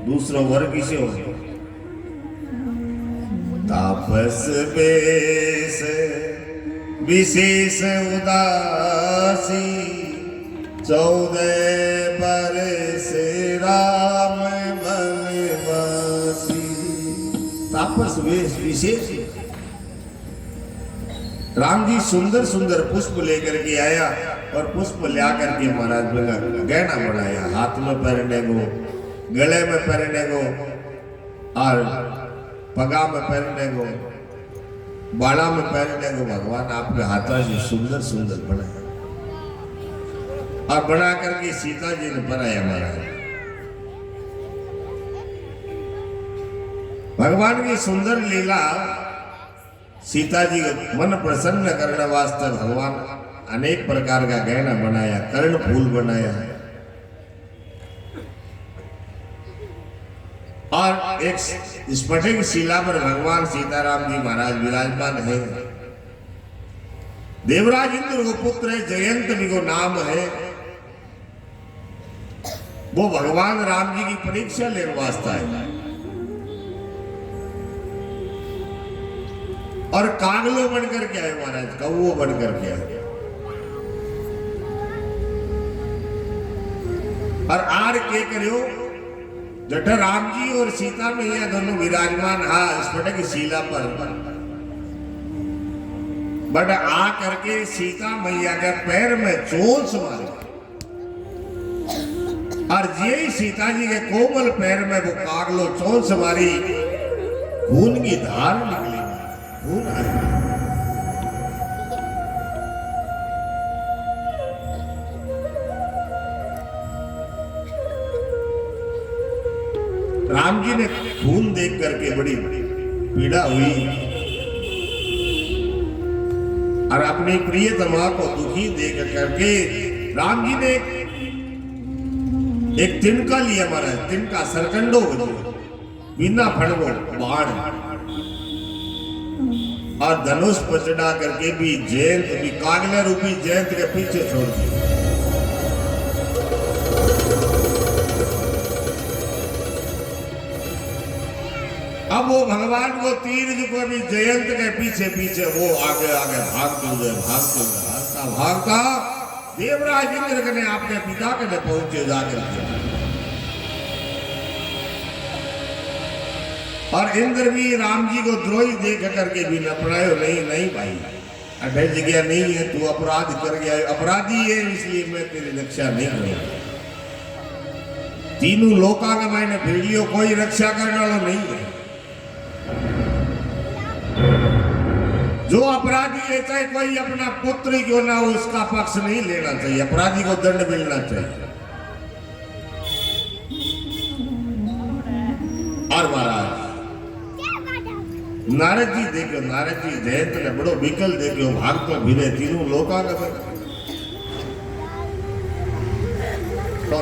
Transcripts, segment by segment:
दूसरो वर्ग किसे हो? तापस बेस विशेष उदासी 14 बरस राम वनवासी। तापस वेश विशेष। राम जी सुंदर सुंदर पुष्प लेकर के आया और पुष्प ला करके महाराज बना गहना बनाया, हाथ में पहनने को, गले में पहनने को और पगा में पहनने को, बाला में पहनने को। भगवान आपके हाथों से सुंदर सुंदर बनाया और बना करके सीता जी ने बनाया महाराज। भगवान की सुंदर लीला सीता जी को मन प्रसन्न करने वास्ते भगवान अनेक प्रकार का गहना बनाया, कर्ण फूल बनाया और एक स्फटिक शिला पर भगवान सीताराम जी महाराज विराजमान है। देवराज इंद्र को पुत्र है, जयंत भी को नाम है। वो भगवान राम जी की परीक्षा लेने वास्ता है और कागलो बनकर के आए महाराज, कौओ बनकर के आए और आर के करियो जट राम जी और सीता मैया दोनों विराजमान स्फटिक शिला पर। बट आ करके सीता मैया के पैर में चोंच मारे और यही सीता जी के कोमल पैर में वो कागलो चोंच मारी, खून की धार निकली, खून आई। राम जी ने खून देख करके बड़ी पीड़ा हुई और अपनी प्रियतमा को दुखी देख करके राम जी ने एक तिनका लिया महाराज, तिनका सरकंडो बिना फड़गो बाण और धनुष पर चढ़ा करके भी जयंत भी कागले रूपी जयंत के पीछे छोड़ दिया। अब वो भगवान को तीर को भी जयंत के पीछे पीछे वो आगे आगे भागते भागता भागता देवराज इंद्र ने अपने पिता के पहुंचे जाकर के। और इंद्र भी राम जी को द्रोही देख करके भी अपनायो, नहीं भाई अठे जगह नहीं है, तू अपराध कर गया, अपराधी है इसलिए मैं तेरी रक्षा नहीं करूंगा। तीनों लोका का मैंने फिर लियो, कोई रक्षा करने वाला नहीं है। जो अपराधी है चाहे कोई अपना पुत्र क्यों ना हो, उसका पक्ष नहीं लेना चाहिए, अपराधी को दंड मिलना चाहिए। और महाराज नारद जी देखो, नारद जी जयंत ने बड़ो विकल देखो, भाग तो भिरे तीनों लोका का। तो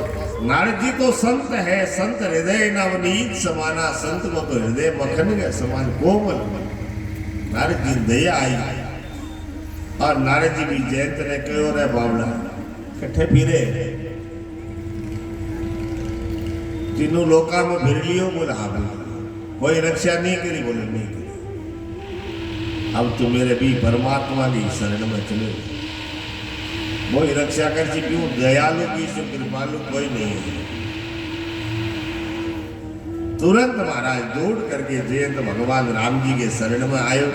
नारद जी तो संत है, संत हृदय नवनीत समाना, संत को तो हृदय मक्खन के समान कोमल। नारद जी दया आई और नारद जी भी जयंत ने कहो रे बावला कट्ठे फिरे तीनों लोका में भिड़ लियो। बोला हाँ कोई रक्षा नहीं करी, बोले नहीं करी। अब तू मेरे भी परमात्मा की शरण में चले, कोई रक्षा कर क्यों, दयालु की से कृपालु कोई नहीं है। तुरंत महाराज दौड़ करके जयंत भगवान राम जी के शरण में आयो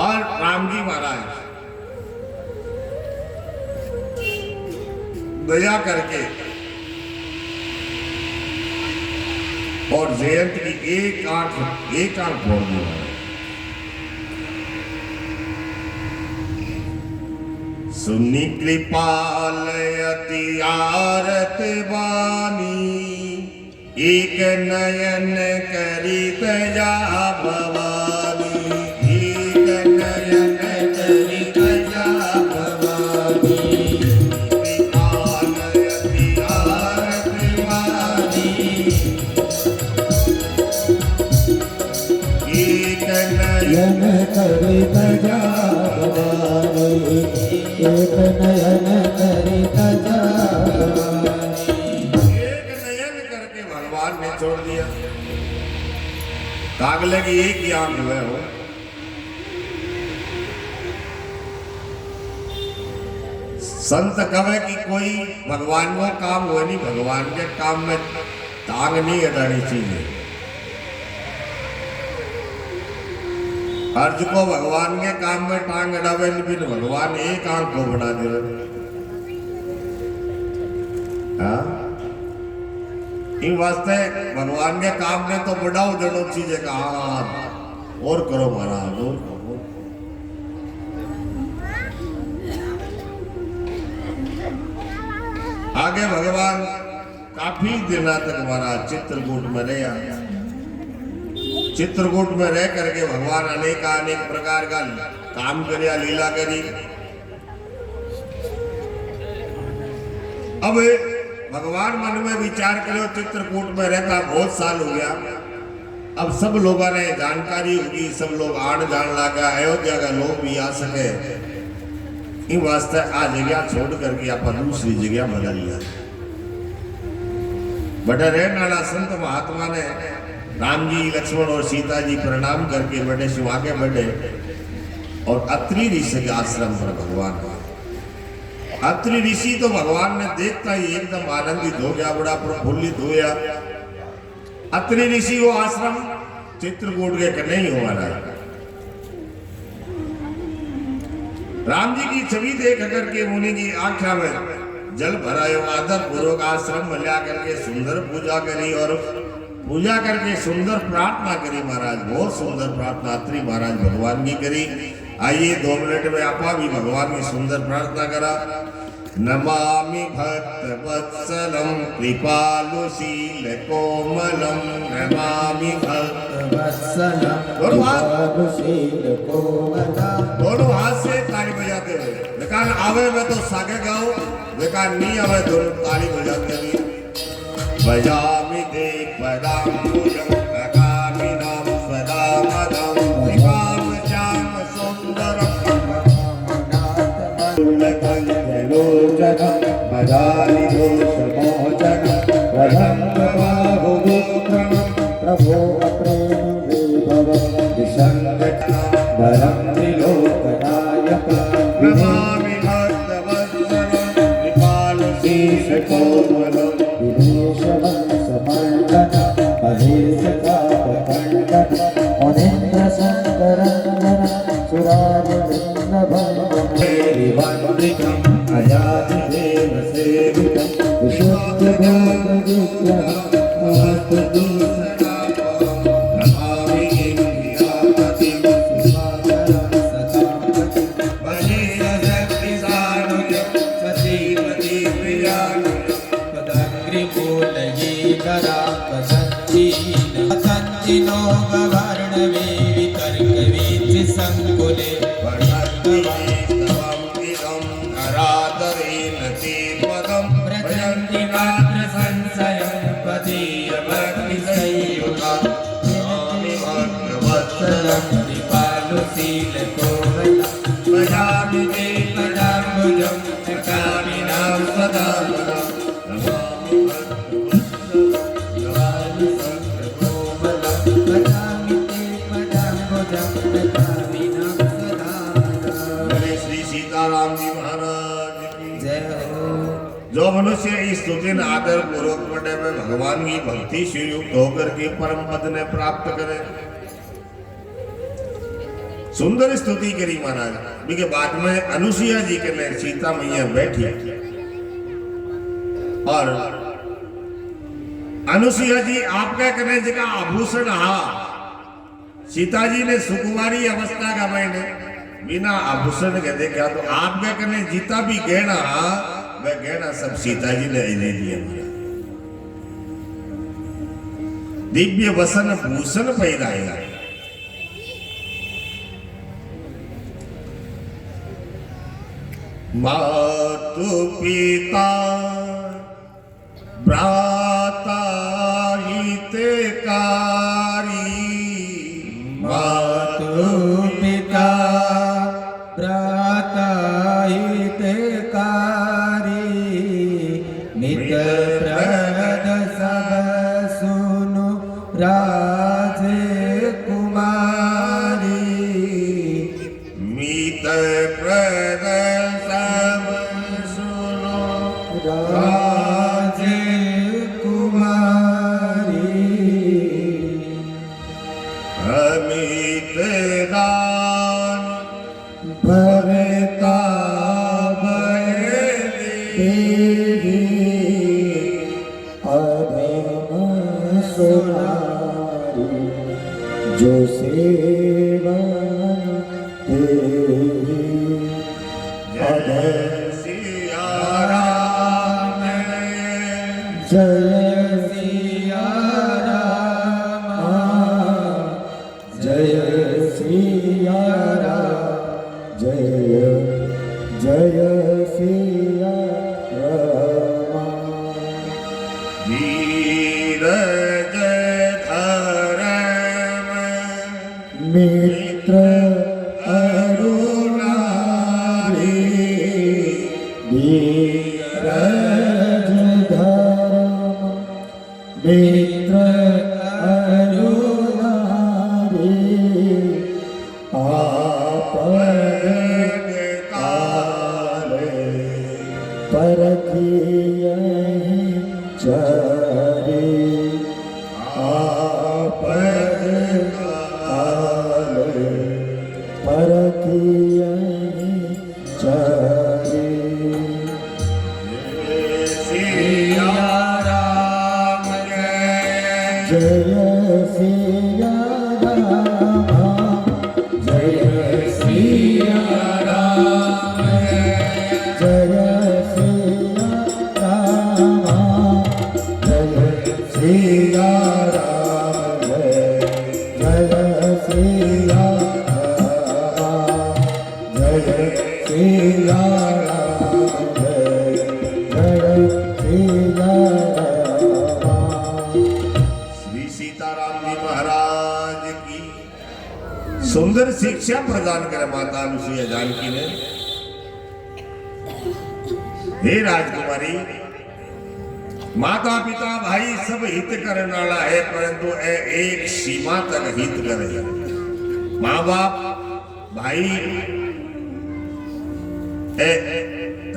और राम जी महाराज दया करके और जयंत की एक आंख फोड़ दी। सुनी कृपाल अति आरत बानी, एक नयन करी दया भवानी, एक नयन करी दया भवानी। कृपाल अति आरत बानी, एक नयन करी दया भवानी, एक नयन करी दया कागले की एक ही आंख हुए हो। संत कहे कि कोई भगवान को काम हो नहीं, भगवान के काम में टांग नहीं अड़ानी चाहिए। अर्ज को भगवान के काम में टांग अड़ावे भी भगवान एक आंख को बना दे। हाँ, इन वास्ते भगवान के काम में तो बढ़ाओ जड़ो चीजें का और करो महाराज और करो। आगे भगवान काफी दिनों तक महाराज चित्रकूट में रहे। चित्रकूट में रह करके भगवान अनेक प्रकार का काम करे, लीला करी। अब भगवान मन में विचार करो, चित्रकूट में रहता बहुत साल हो गया, अब सब लोगों ने जानकारी होगी, सब लोग आन जान लगा, अयोध्या का लोग भी आ सके। इन वास्ते आ जगह छोड़ करके आप दूसरी जगह बदल लिया। बड़े रहने वाला संत महात्मा ने राम जी, लक्ष्मण और सीता जी प्रणाम करके बड़े शिव आगे बढ़े और अत्रि ऋषि के आश्रम पर भगवान आए। अत्रि ऋषि तो भगवान ने देखता ही एकदम आनंदित हो गया, बड़ा प्रफुल्लित हो गया। अत्रि ऋषि वो आश्रम चित्रकूट के कन्ने ही हुआ रहा। राम जी की छवि देख करके मुनि की आंखा में जल भरायो, आदर पूर्वक आश्रम में ला करके सुंदर पूजा करी और पूजा करके सुंदर प्रार्थना करी। महाराज बहुत सुंदर प्रार्थना अत्रि महाराज भगवान की करी। आइए 2 मिनट में आपा भी भगवान की सुंदर प्रार्थना करा। नमामि भक्त वत्सलम कृपालुशील कोमलम, नमामि भक्त वत्सलम कृपालुशील कोमलम। दोनों हाथ से ताली बजाते हुए, बेकार आवे में तो सागे गाओ, बेकार नहीं आवे दोनों ताली बजाते हुए। बजामि दे पदाम्बुजं लगामि नाम सदा मदं, शिवाम श्याम सुंदरम लोचनम मदानि दोषमोचनम वरं बाहुविक्रमं प्रभो प्रेम विभवं विसङ्गतं धरं त्रिलोकनायकं। नमामि भक्तवत्सलं कृपालुशीलकोमलं, विदेशवंशमण्डनं महेशतापखण्डनं मुनीन्द्रशङ्करन्दनं सुराजवृन्दभङ्गं अजातिदेवसेवितं विशुद्धगोत्रविग्रहं महत्तदूषणापहं। नमामि इन्द्रियापतिं सुधाकरं सतापतिं महेशशक्तिसानुजं सतीपतिप्रियानुजं पदग्रिमूलयीकरापसञ्चिनो गवर्णवे वितर्कवीचिसङ्कुले भजन्ति मात्र संशयं पदीयभक्तिसंयुगा। नमामि भक्तवत्सलं कृपालुशीलकोमलं, भजामि ते पदाम्बुजं चकामि नाम सदा मदं। नमामि भक्तवत्सलं कृपालुशीलकोमलं, भजामि ते पदाम्बुजं चकामि नाम सदा मदं। श्री सीताराम जी महाराज की जय हो। जो मनुष्य इस स्तुति आदर पूर्वक पढ़े में भगवान की भक्ति से युक्त होकर के परम पद ने प्राप्त करे। सुंदर स्तुति करी महाराज। के बाद में अनुसुईया जी के ने सीता मैया बैठी और अनुसुईया जी आपका करने जगह आभूषण हा। सीता जी ने सुकुमारी अवस्था का मैंने बिना आभूषण के देखा, तो आपका करने जीता भी गहना वह गहना सब सीता जी ने दे दिया। दिव्य वसन भूषण पैराएगा। मातु पिता भ्राता हितकारी, मातु पिता भ्राता हितकारी, नित प्रद सब सुनु अमित दान भरता अधम सोनारी जो सेवा तेरी जय सिया राम जय सिया राम जय सिया राम जय जय सिया राम धीरज धर्म मित्र अरुणारी धीरज धर्म मित्र अरुणारी आपद काले परखिए चरी आपद काले परखिए चरी सिया राम जय जय सिया राम जय सिया राम जय सिया राम जय सिया राम जय सिया राम जय सिया राम जय सिया राम श्री सीताराम जी महाराज की सुंदर शिक्षा प्रदान करे माता अनुसुईया जानकी ने। हे राजकुमारी, माता पिता भाई सब हित करने वाला है, परंतु एक सीमा तक हित करे। माँ बाप भाई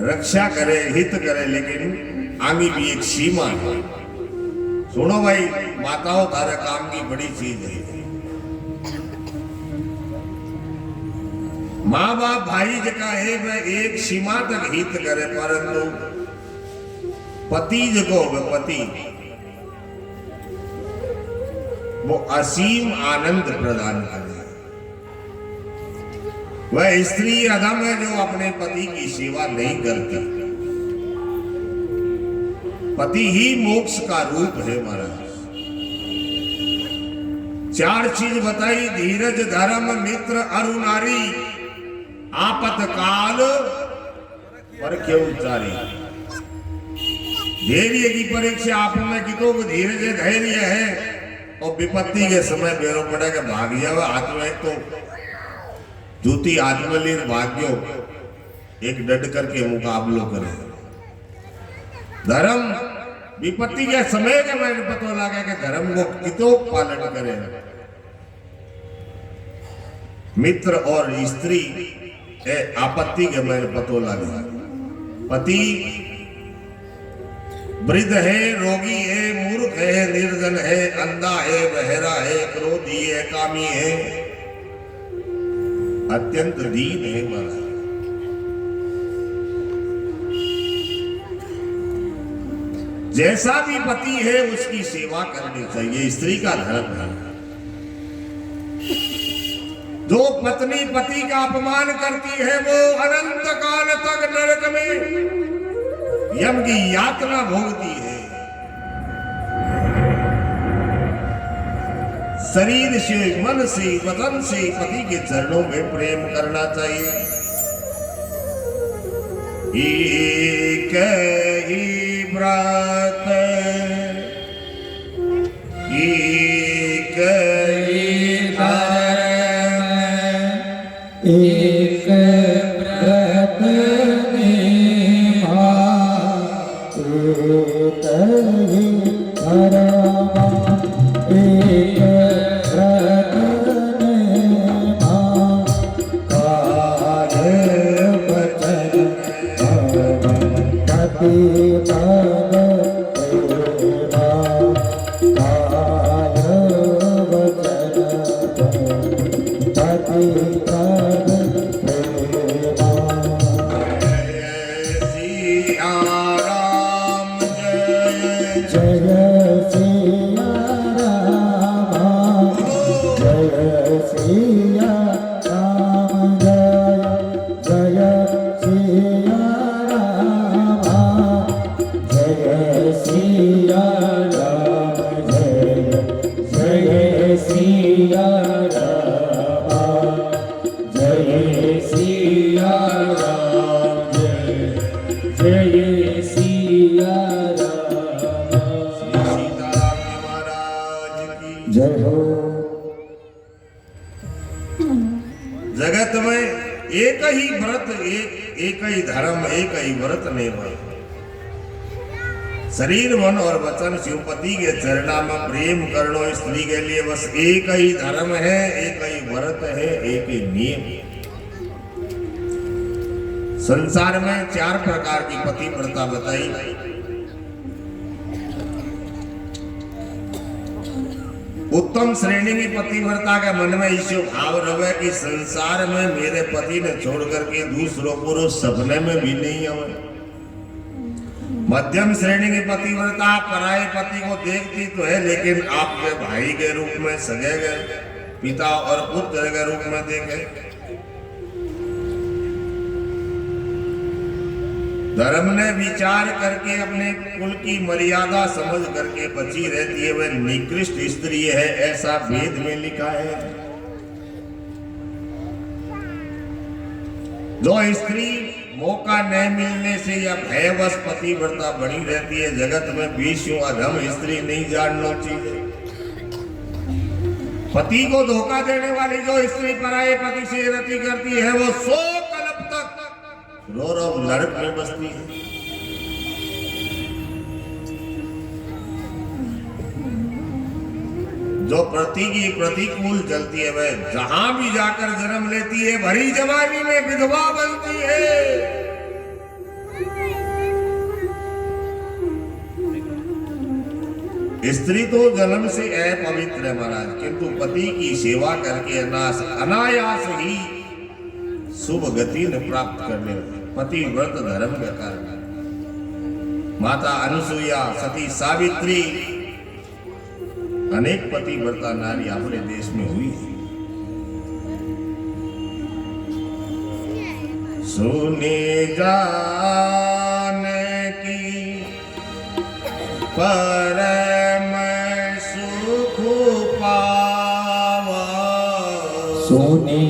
रक्षा करे, हित करे, लेकिन आगे भी एक सीमा है। सुनो भाई, माताओं तारे काम की बड़ी चीज है। माँ बाप भाई जका है वह एक सीमा तक हित करे, परंतु पति जको पति वो असीम आनंद प्रदान करे। वह स्त्री अधम है जो अपने पति की सेवा नहीं करती। पति ही मोक्ष का रूप है महाराज। 4 चीज बताई, धीरज धर्म मित्र अरुणारी आपतकाल पर क्यों उच्चारी। धैर्य की परीक्षा आप में कितो को धीरज धैर्य है और विपत्ति के समय बेरो पड़ेगा भाग जाओ। हाथ में तो जूती हाथ में ले भाग्यो एक डट करके मुकाबलो करे। धर्म विपत्ति के समय के मैंने पता लगा कि धर्म को कितो पालन करे। मित्र और स्त्री आपत्ति के मैंने पतो लगा। पति वृद्ध है, रोगी है, मूर्ख है, निर्धन है, अंधा है, बहरा है, क्रोधी है, कामी है, अत्यंत दीन है महाराज। जैसा भी पति है उसकी सेवा करनी चाहिए, स्त्री का धर्म है। जो पत्नी पति का अपमान करती है वो अनंत काल तक नरक में यम की यातना भोगती है। शरीर से, मन से, वतन से पति के चरणों में प्रेम करना चाहिए। एक ही व्रत एक ही धर्म एक व्रत निभा एक ही धर्म एक व्रत निभा काज वचन पति जगत में एक ही व्रत एक ही धर्म एक ही व्रत नहीं भाई। शरीर मन और वचन शिवपति के चरणा में प्रेम करो स्त्री के लिए बस एक ही धर्म है, एक ही व्रत है, एक ही नियम। संसार में 4 प्रकार की पतिव्रता बताई। उत्तम श्रेणी की पतिव्रता के मन में ईश्वर भाव रहे कि संसार में मेरे पति ने छोड़ करके दूसरों पुरुष सपने में भी नहीं आवे। मध्यम श्रेणी की पतिव्रता पराये पति को देखती तो है लेकिन आपके भाई के रूप में सगे गए, पिता और पुत्र के रूप में देखे। धर्म ने विचार करके अपने कुल की मर्यादा समझ करके बची रहती है, वह निकृष्ट स्त्री है, ऐसा वेद में लिखा है। जो स्त्री मौका नहीं मिलने से या भयवश पतिव्रता बनी रहती है, जगत में 20 अधम स्त्री नहीं जानना चाहिए। पति को धोखा देने वाली जो स्त्री पराये पति से रति करती है, वो 100 कल्प तक रो नरक में बसती है। जो प्रतिकूल चलती है, वह जहां भी जाकर जन्म लेती है, भरी जवानी में विधवा बनती है। स्त्री तो जन्म से अपवित्र है महाराज, किंतु पति की सेवा करके अनायास ही शुभ गति ने प्राप्त करने पति व्रत धर्म के कारण माता अनुसुईया, सती सावित्री, अनेक पतिव्रता नारी अपने देश में हुई है। सुने जाने की परम सुख पावा, सुने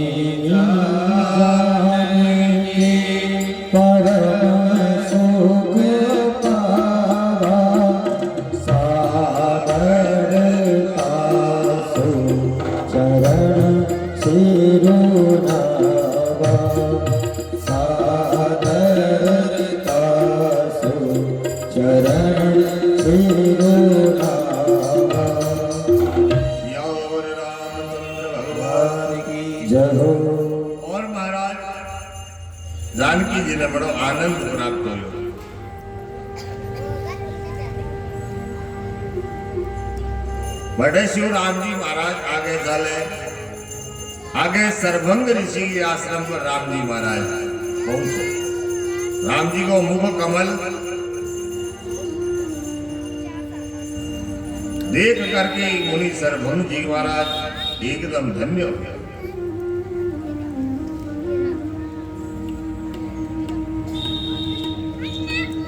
और महाराज जानकी जी ने बड़ो आनंद प्राप्त हो। बड़े शिव राम जी महाराज आगे चले, आगे सरभंग ऋषि के आश्रम पर राम जी महाराज पहुंचे। राम जी को मुख कमल देख करके मुनि सरभंग जी महाराज एकदम धन्य हो गया।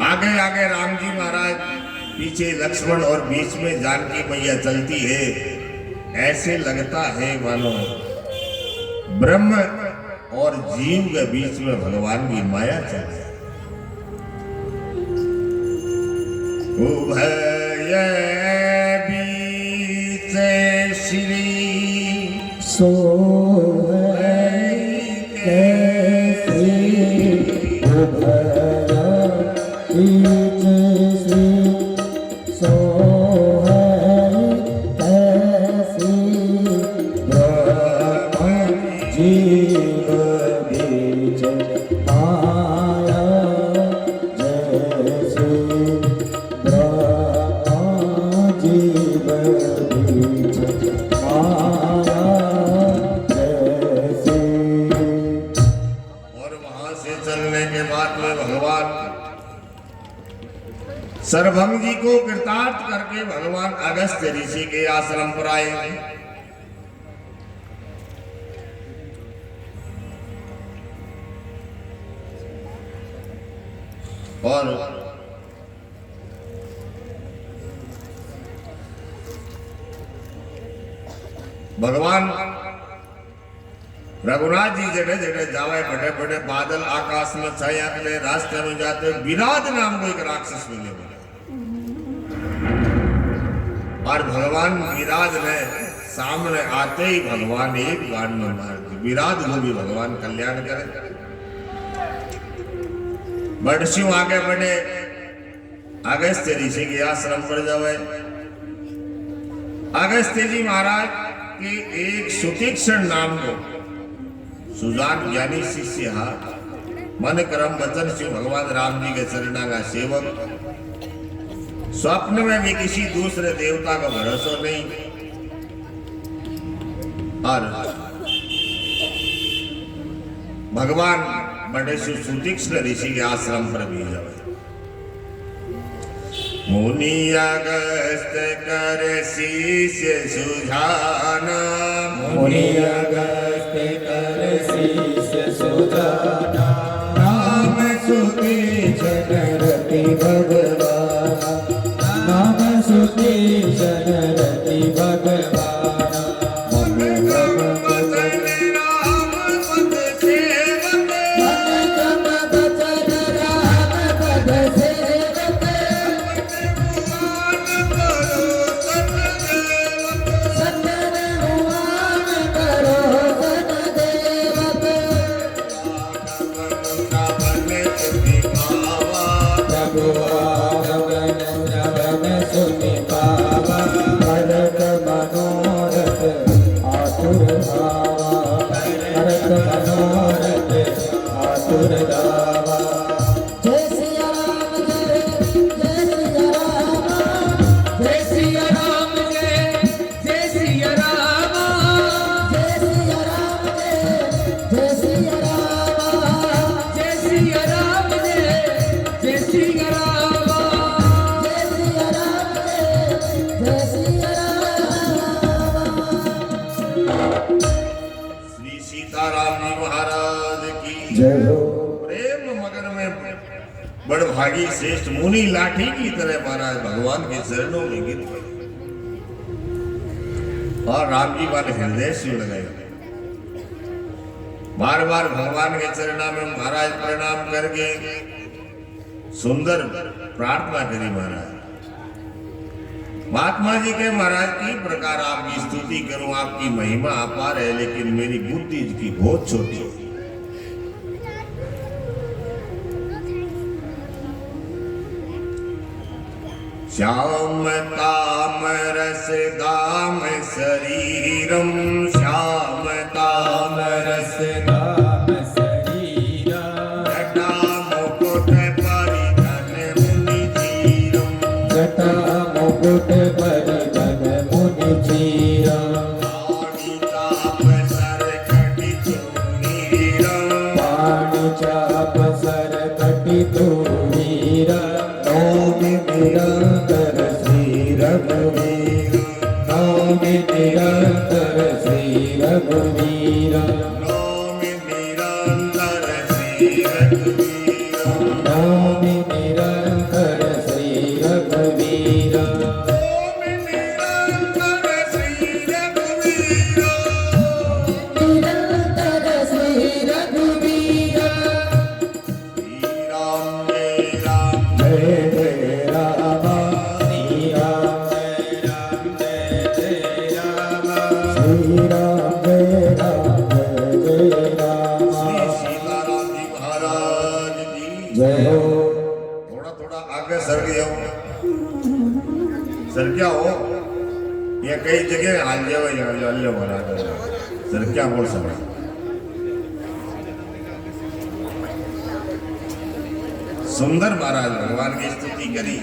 आगे आगे राम जी महाराज, पीछे लक्ष्मण और बीच में जानकी मैया चलती है। ऐसे लगता है मानो ब्रह्म और जीव के बीच में भगवान की माया चल रही है। उभय बीच श्री जीव बीच माया जैसे सरभंग जी को कृतार्थ करके भगवान अगस्त्य ऋषि के आश्रम पर आए। और भगवान रघुनाथ जी जड़े जड़े जावे, बड़े बड़े बादल आकाश में छाया के रास्ते में जाते, विराट नाम को एक राक्षस मिले बोले। और भगवान विराट ने सामने आते ही भगवान एक बाण में मार दी। विराट को भी भगवान कल्याण करे। बड़सियों आगे बढ़े, अगस्त्य ऋषि के आश्रम पर जावे। अगस्त्य जी महाराज के एक सुतीक्षण नाम को सुजान ज्ञानी शिष्य मन कर्म वचन से भगवान राम जी के चरणा का सेवक, स्वप्न में भी किसी दूसरे देवता का भरोसा नहीं। और भगवान बड़े सुतीक्ष्ण ऋषि के आश्रम पर भी जावे। मुनि अगस्त्य कर शीश सुझाना, मुनि अगस्त्य कर शीश सुझाना, नाम सुतीक्षण रति भगवान, नाम सुतीक्षण रति भगवान। बड़भागी श्रेष्ठ मुनि लाठी की तरह महाराज भगवान के चरणों में गिर पड़े और राम जी वाले हृदय से लगाए। बार बार भगवान के चरणों में महाराज प्रणाम करके सुंदर प्रार्थना करी। महाराज महात्मा जी के महाराज की प्रकार आपकी स्तुति करूं, आपकी महिमा अपार है, लेकिन मेरी बुद्धि की बहुत छोटी है। श्याम ताम रस दाम शरीरम, श्याम ताम रस दाम शरीरम, जटा मुकुट परिधन मुनि चीरम, जटा मुकुट परिधन मुनि चीरम, पाणि चाप सर कटि चूणीरम, पाणि चाप सर कटि चूणीरम, नौमि निरंतर श्री रघुवीर, नौमि निरंतर श्री रघुवीर, नौमि निरंतर श्री रघुवीर, नौमि निरंतर श्री रघुवीर, नौमि निरंतर श्री रघुवीर, निरंतर श्री रघुवीर। श्री राम जय राम जय जय राम, श्री राम जय राम, जय जय राम, श्री राम जय राम, जय जय राम। श्री सीताराम जी महाराज की जय हो। थोड़ा थोड़ा आगे सर गया हो, सर क्या हो, ये कई जगह हाल जाओ महाराज सर क्या बोल सकते। सुंदर महाराज भगवान की स्तुति करी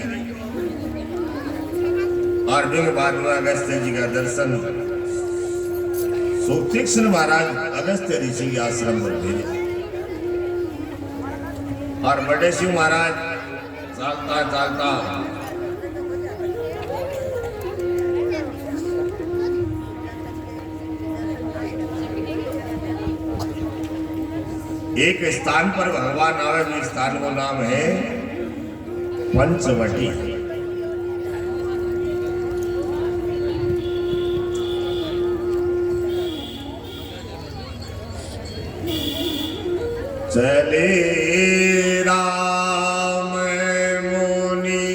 और दिन बाद में अगस्त्य जी का दर्शन सुतीक्ष्ण महाराज अगस्त्य ऋषि के आश्रम पर भेजे और बड़े शिव महाराज चालता चालता एक स्थान पर भगवान आवे, उस स्थान का नाम है पंचवटी। चले राम मुनि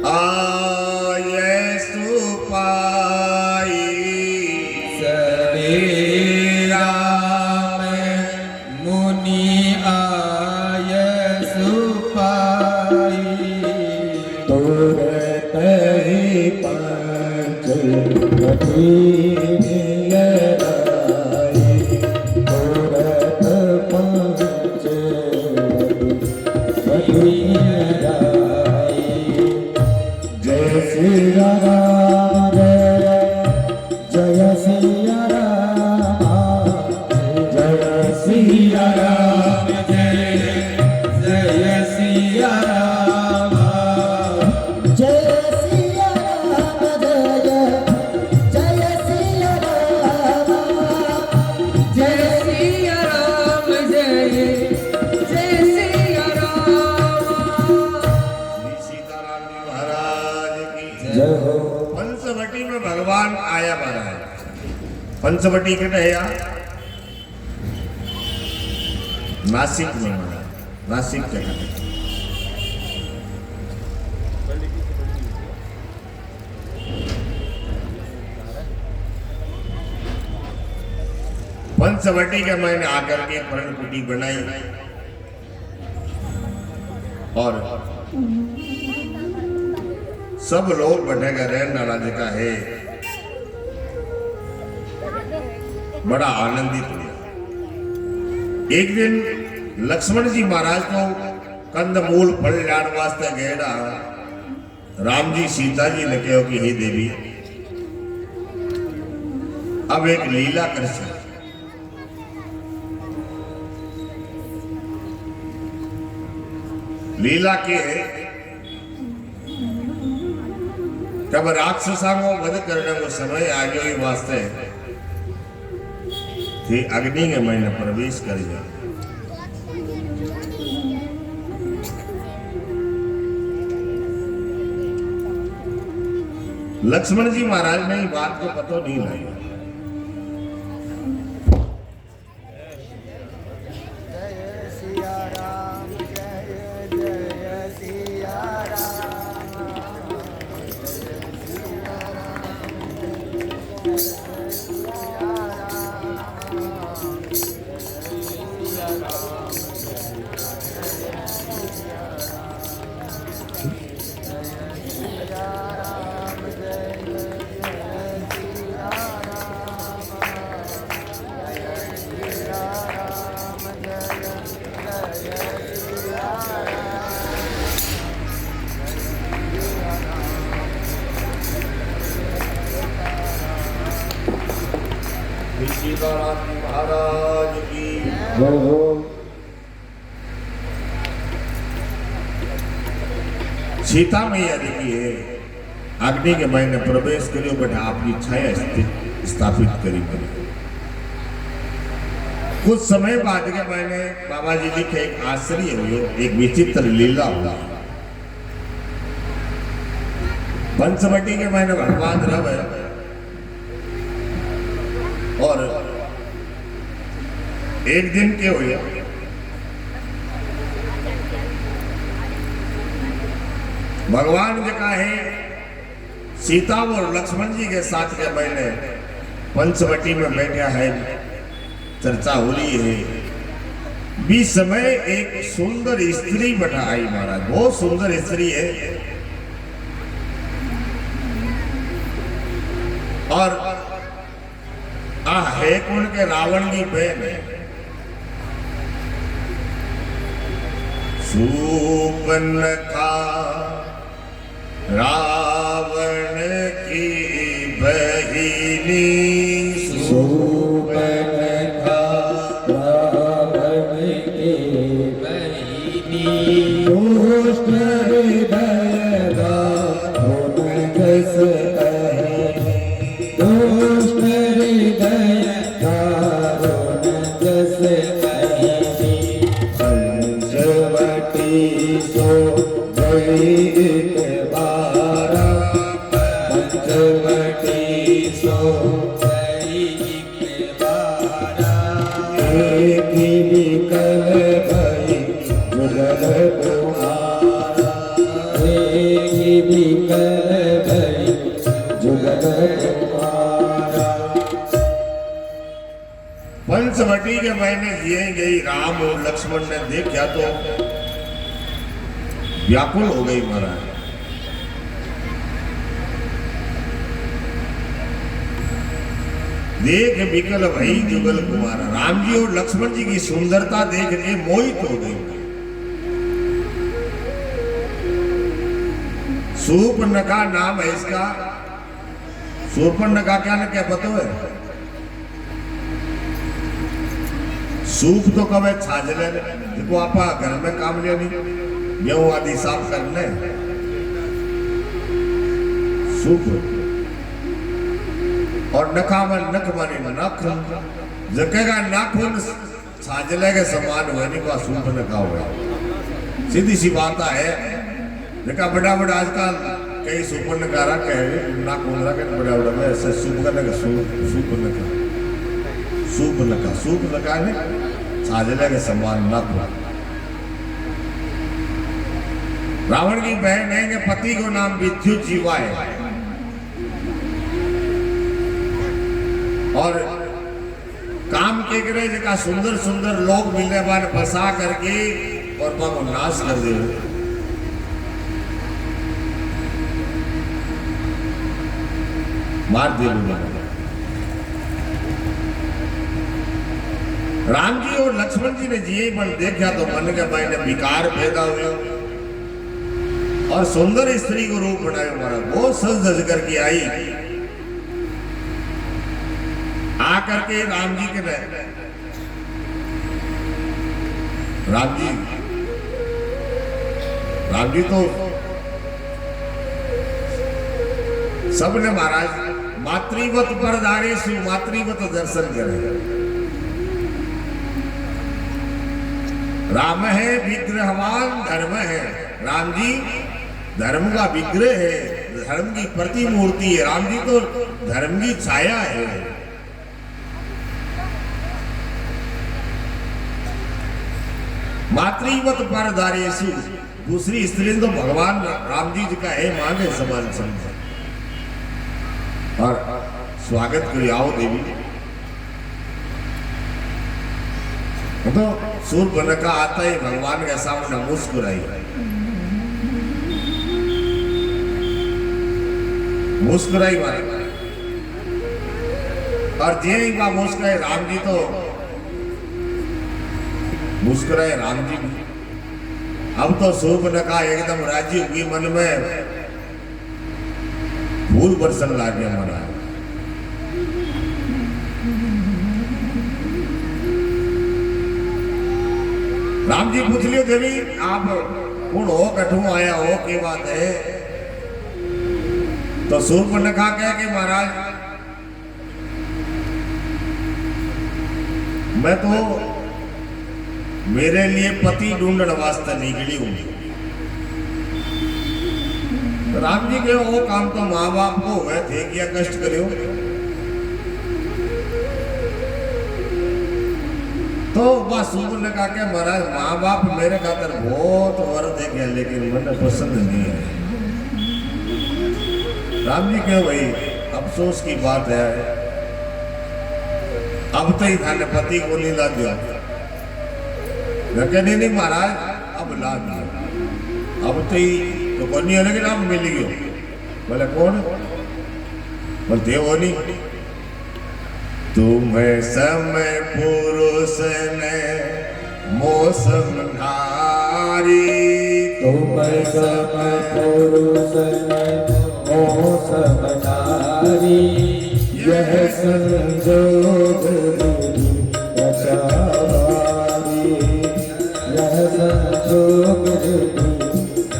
आये सुपाई, चले राम मुनि आय सुपाई, तुरत ही पंचवटी जय सिया राम जय सिया राम, जय सिया राम जय सिया राम, जय सिया राम जय सिया राम, जय सिया राम जय सिया राम। सीताराम जी महाराज की जय हो। पंचवटी में भगवान आया महाराज। पंचवटी कटे है यार नासिक में महाराज, नासिक के पंचवटी के मैंने आकर के पर्णकुटी बनाई और सब लोग बैठेगा रहन नाराज का है, बड़ा आनंदित हुआ। एक दिन लक्ष्मण जी महाराज को कंदमूल फल लाण वास्ते गएड़ा, राम जी सीता जी ने कहो कि हे देवी अब एक लीला कर सकते, लीला के कब राक्षसा को वध करने को समय आ गयो ही वास्ते थी अग्नि के महीने प्रवेश कर जा। लक्ष्मण जी महाराज ने इस बात को पता नहीं लगा। सीताराम जी महाराज की जय हो। सीता मैया जी की है अग्नि के महीने प्रवेश करियो बेटा आपकी छाया स्थापित करी करी। कुछ समय बाद के मैंने बाबा जी लिखे एक आश्चर्य हुई, एक विचित्र लीला हुआ। पंचवटी के महीने भगवान रव और एक दिन के हुए भगवान जी का है सीता और लक्ष्मण जी के साथ के महीने पंचवटी में बैठा है, चर्चा हो रही है। बीच समय एक सुंदर स्त्री बैठा आई महाराज, बहुत सुंदर स्त्री है और है कौन के रावण की बहन है। सूर्पनखा रावण की बहिनी, सूर्पनखा रावण की बहिनी, के बारा पंचवटी सोई के बारा एक विकल भई जुगल तुम्हारा एक विकल भई जुगल तुम्हारा। पंचवटी के महीने जिए गई राम और लक्ष्मण ने देखा तो व्याकुल हो गई महाराज। देख विकल भई जुगल कुमार, राम जी और लक्ष्मण जी की सुंदरता देख के मोहित हो गई। सूर्पनखा नाम है इसका। सूर्पनखा क्या न क्या पता है? सूप तो कब छाजले देखो आप घर में काम ले नहीं गेहूं आदि साफ करने सूप और नखा में नख मानी नाखून जगह नाखून छाजले के समान हुए नहीं को सूप नखा हुआ। सीधी सी बात है। देखा बड़ा बड़ा आजकल कई सूप नखा रखे नाखून रखे बड़ा बड़ा में ऐसे सूप करने का सूप नखा सूप नखा है छाजले के समान नख। रावण की बहन है कि पति को नाम विद्युत जीवा है और काम के करे जगह सुंदर सुंदर लोग मिलने वाले बसा करके और को नाश कर दे। मार दे। राम जी और लक्ष्मण जी ने जिए मन देखा तो मन के भाई ने विकार पैदा हुए और सुंदर स्त्री को रूप बनाया। हमारा बहुत सज धज करके आई आकर के राम जी के राम जी तो सबने महाराज मातृवत पर दारे मातृवत दर्शन करे। राम है विग्रहवान धर्म है। राम जी धर्म का विग्रह है, धर्म की प्रतिमूर्ति है। राम जी तो धर्म की छाया है। मातृवत पर दारेसु दूसरी स्त्री तो भगवान राम जी का है मां के समान समझ। और स्वागत करिए आओ देवी। तो सूर्पनखा आता ही भगवान के सामने मुस्कुराई मारे और जे बा मुस्कुराए राम जी तो मुस्कुराए राम जी। अब तो सूर्पनखा एकदम राजी हुई मन में फूल बरसन लागे हमारा। राम जी पूछ लियो देवी आप कौन हो कठू आया हो की बात है? तो सूर्पनखा कह के महाराज मैं तो मेरे लिए पति ढूंढने वास्ते निकली हूं। तो राम जी कहो वो काम तो माँ बाप को हुए थे क्या कष्ट करो। तो बस ने कहा कि महाराज माँ बाप मेरे खातर बहुत वर देखे लेकिन मुझे पसंद नहीं है। राम जी क्यों भाई अफसोस की बात है अब तो ही थाने पति को नहीं ला दिया। नहीं महाराज अब ला दिया अब तो ही तो कौन नहीं है लेकिन अब मिल गयो। बोले कौन? बोलते वो नहीं तुम्हें समय पुरुष ने मौसम नारी। तुम्हें समय पुरुष ने मौसम नारी यह संजोग रचारी यह संजोग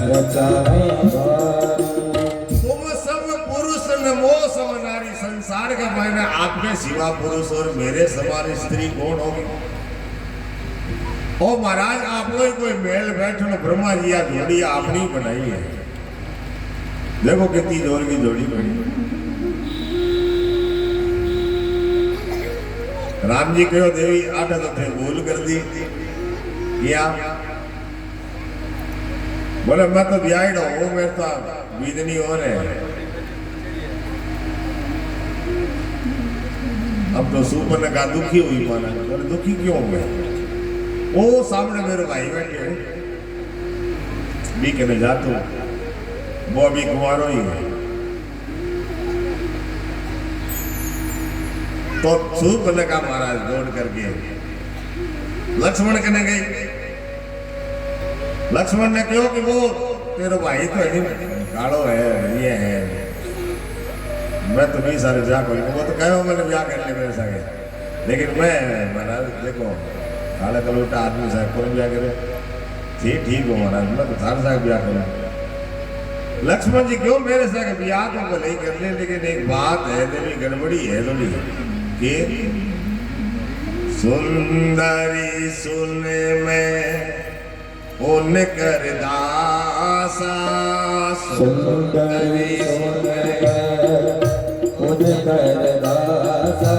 रचारी। संसार के मैंने आपके सिवा पुरुष और मेरे समान स्त्री कौन होगी? ओ महाराज आप कोई मेल बैठो ब्रह्मा जी या जोड़ी आपने बनाई है। देखो कितनी जोर की जोड़ी बनी। राम जी कहो देवी आटा तो थे भूल कर दी क्या? बोले मैं तो ब्याह हूं, मेरे तो बीदनी हो रहे। अब तो सुपर ने कहा दुखी हुई माना। बोले दुखी क्यों मैं? वो सामने मेरे भाई बैठे हैं, भी कहने जा तू, वो अभी कुमारो ही है। तो सुपर ने कहा महाराज दौड़ करके लक्ष्मण कहने गई। लक्ष्मण ने कहो कि वो तेरा भाई तो है नहीं, कालो है, ये है, मैं तो नहीं सारे ब्याह करूंगा। वो तो कहो मैंने ब्याह करने मेरे सागे, लेकिन मैं महाराज देखो काला कलोटा आदमी साहब कौन ब्याह करे? ठीक हो महाराज, मैं तो थार साहब ब्याह करूँ। लक्ष्मण जी क्यों मेरे सागे ब्याह तो भले ही कर ले, लेकिन एक बात है तेरी गड़बड़ी है थोड़ी कि सुंदरी सुने में उन कर दासा, सुंदरी उन कर दासा,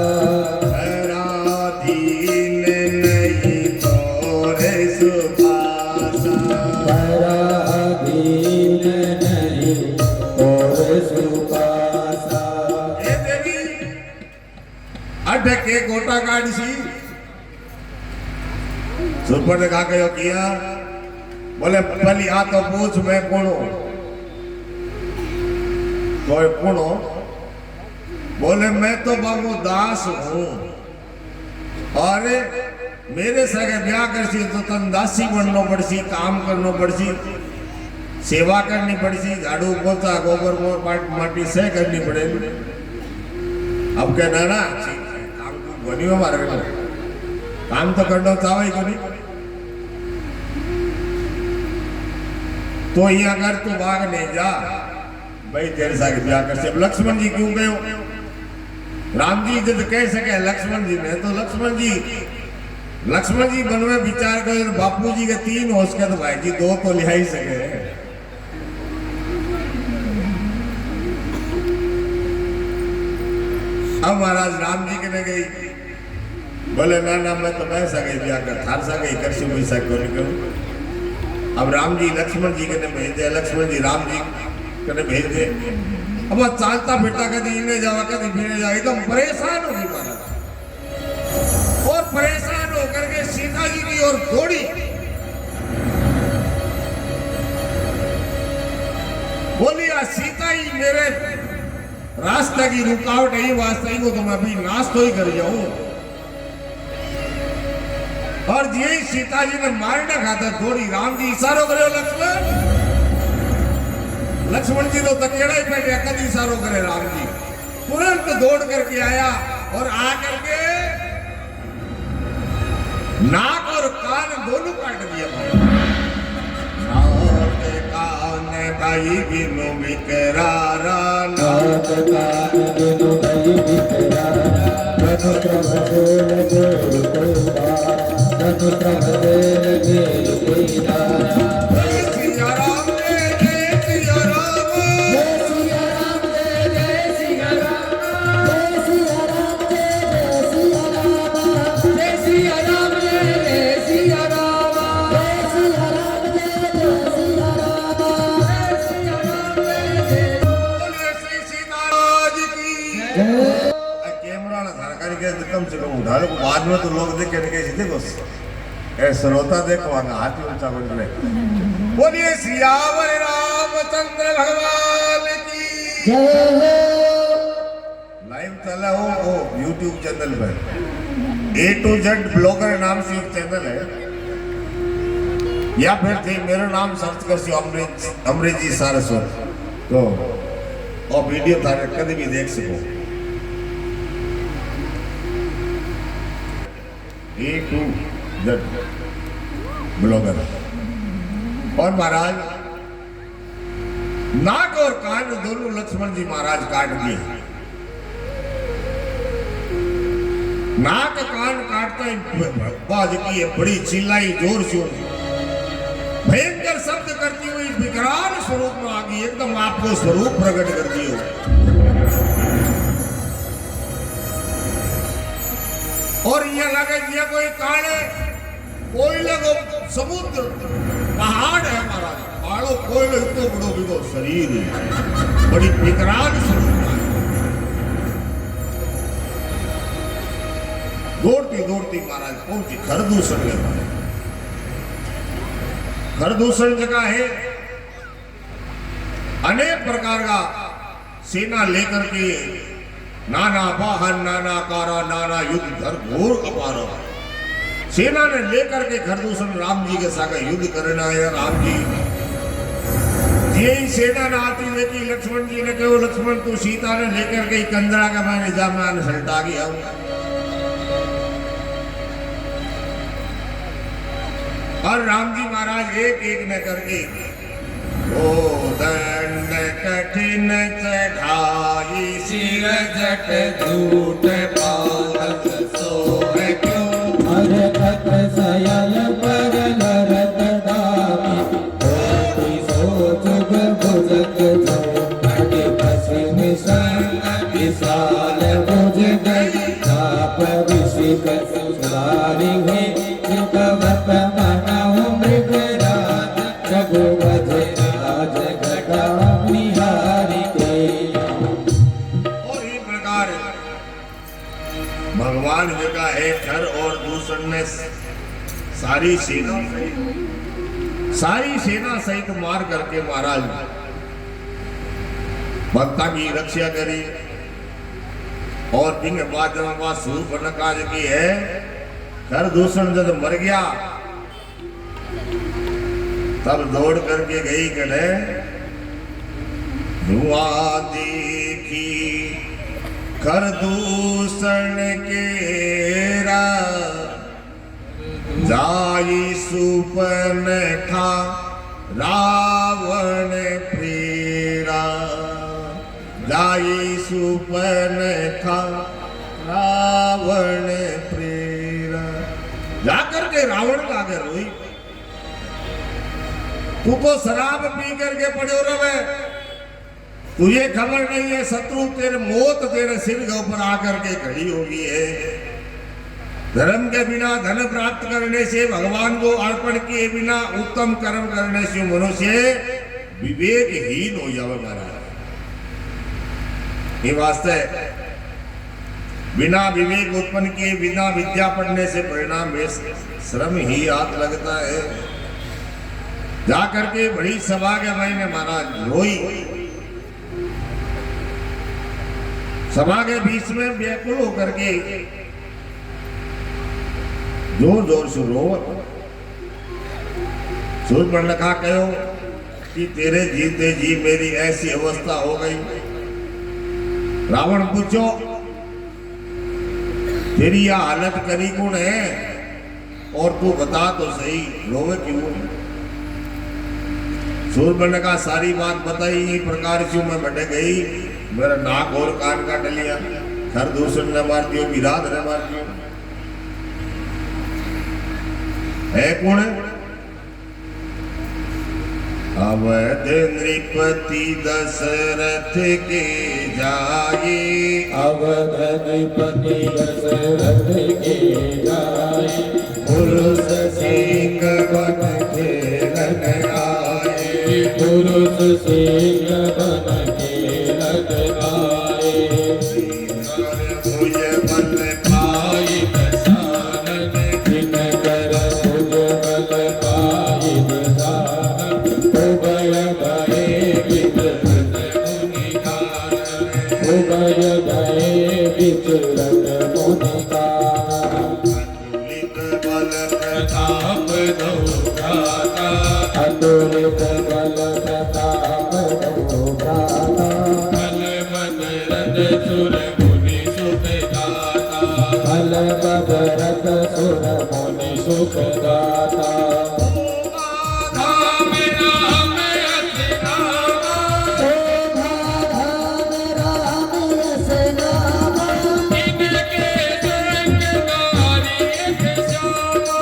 पराधीन नहीं तोरे सुपासा, पराधीन नहीं तोरे सुपासा। ये देवी अटके गोटा काट सी। सुपर ने कहा किया? बोले पहली आ तो पूछ मैं कौन हूं? तो कौन हो? बोले मैं तो बाबू दास हूं, और मेरे सगे ब्याह करसी तो तन दासी बनना पड़सी, काम करना पड़सी, सेवा करनी पड़सी, झाड़ू पोछा गोबर माटी से करनी पड़ेगी। अब क्या ना काम तो बनी हमारे काम तो करना चाहे को नहीं। तो यहाँ कर तू भाग नहीं जा भाई, तेरे साथ ब्याह कर से। लक्ष्मण जी क्यों गए? राम जी जब कह सके लक्ष्मण जी ने, तो लक्ष्मण जी मन में विचार कर, बापू जी के 3 हो सके तो भाई जी 2 तो लिया ही सके। अब महाराज राम जी के ने गई, बोले ना मैं तो मैं सके ब्याह कर, थार सके कर से कोई सके नहीं करूं। अब राम जी लक्ष्मण जी के भेज दे, लक्ष्मण जी राम जी के भेज दे। अब चालता फिरता कभी इन्हें जावा कभी फिर जावा, एकदम परेशान हो गई महाराज। और परेशान होकर के सीता जी की ओर दौड़ी। बोली सीता ही मेरे रास्ते की रुकावट है, वास्ते ही वो तो मैं अभी नाश तो ही कर जाऊं। और यही सीता जी ने मारना खाता थोड़ी। राम जी इशारो करे लक्ष्मण जी तो तकेड़ा ही बैठे, कद इशारो करे राम जी। तुरंत दौड़ करके आया और आकर के नाक और कान दोनों काट दिया। कान भाई बिनु बिकरारा, नाक कान बिनु भाई बिकरारा, धनु प्रभु लगे रुपया, धनु प्रभु लगे रुपया। सिया राम जय सिया राम, जय सिया राम जय सिया राम, जय सिया राम जय सिया राम, जय सिया राम जय सिया राम, जय सिया राम जय सिया राम, जय सिया राम जय। बोलिए श्री सीताराज की जय। कैमरा ना सरकारी के कम से कम उठा लो, बाद में तो लोग देख के देखो ए श्रोता देखो हाथी ऊंचा बन रहे। बोलिए सियावर रामचंद्र भगवान की जय हो। लाइव चला हो YouTube चैनल पर, A to Z ब्लॉगर नाम से एक चैनल है, या फिर थे मेरा नाम सर्च कर सी अमृतजी सारस्वत, तो और वीडियो थारे कभी भी देख सको। A to Z blogger. और महाराज नाक और कान दोनों लक्ष्मण जी महाराज काट दिए। नाक कान काटता ही बाज की बड़ी चिल्लाई जोर से, भयंकर शब्द करती हुई विकराल स्वरूप में आ गई, एकदम आपको स्वरूप प्रकट कर दियो। और ये लगे ये कोई काले कोयले को समुद्र पहाड़ है महाराज, पहाड़ों कोयले इतना बड़ो बिगो शरीर है, बड़ी विकराल स्वरूप है। दौड़ती दौड़ती महाराज पहुंची खरदूषण के पास। खरदूषण जगह है, अनेक प्रकार का सेना लेकर के नाना वाहन नाना कारा नाना युद्ध धर घोर अपार सेना ने लेकर के खरदूषण राम जी के साथ युद्ध करना है। राम जी यही सेना ने आती देखी, लक्ष्मण जी ने कहो लक्ष्मण तू सीता ने लेकर के कंदरा का मैं निजाम सल्टा गया हूं। और राम जी महाराज एक एक ने करके ओ दंड कठिन चढ़ाई सिर जट झूठ पालक सोए क्यों हरकत सयल पर लरत दामी होती सोचुग भुजग जाओ अति पश्चिम संग विशाल भुज गई ताप विशिक सुधारी है कृपवत मनाओ मृगराज रघुवध राज घटा निहारी के। और इस प्रकार भगवान जी का है खर और दूषण ने सारी सेना सहित मार करके महाराज भक्ता की रक्षा करी। और दिन बाद सूर्पनखा की है खर दूषण जब मर गया तब दौड़ करके गई कने धुआं देखी खरदूषण केरा जाई सूर्पनखा रावण प्रेरा जाई सूर्पनखा रावण प्रेरा। जाकर के रावण का आगे रोई, तू तो शराब पी करके पड़े रहे, तुझे खबर नहीं है शत्रु तेरे मौत तेरे सिर के ऊपर आकर के खड़ी होगी है। धर्म के बिना धन प्राप्त करने से, भगवान को अर्पण किए बिना उत्तम कर्म करने से मनुष्य विवेकहीन हो जावे महाराज। ये वास्ते बिना विवेक उत्पन्न किए बिना विद्या पढ़ने से परिणाम में श्रम ही हाथ लगता है। जाकर के बड़ी सभा के मैंने महाराज रोई, सभा के बीच में व्याकुल होकर के जोर जोर से रो। सूर्पनखा कहो कि तेरे जीते जी मेरी ऐसी अवस्था हो गई। रावण पूछो तेरी यह हालत करी कौन है और तू बता तो सही रोवे क्यों। सूर्पनखा सारी बात बताई, इस प्रकार से मैं बढ़ गई, मेरा नाक और कान काट लिया, खरदूषण ने मार दियो, विराट ने मार दियो। है कौन अवध नृपति दशरथ के जाए, अवध नृपति दशरथ के जाए पुरुष सिंह बन खेलन आए, पुरुष सिंह बन खेलन आए। भुज बल पाई दशानन, जिनकर भुज बल पाई दशानन, उभय गए विचरत मुनि कानन, उभय गए विचरत मुनि कानन। अतुलित बल प्रताप दौड़ाता, अतुलित बल प्रताप दौड़ाता, बल मन रद सुर मुनि सुख दाता, बल भगरत सुर मुनि सुख दाता। धाम राम यस नामा, इनके सुरंग नारी यस श्यामा,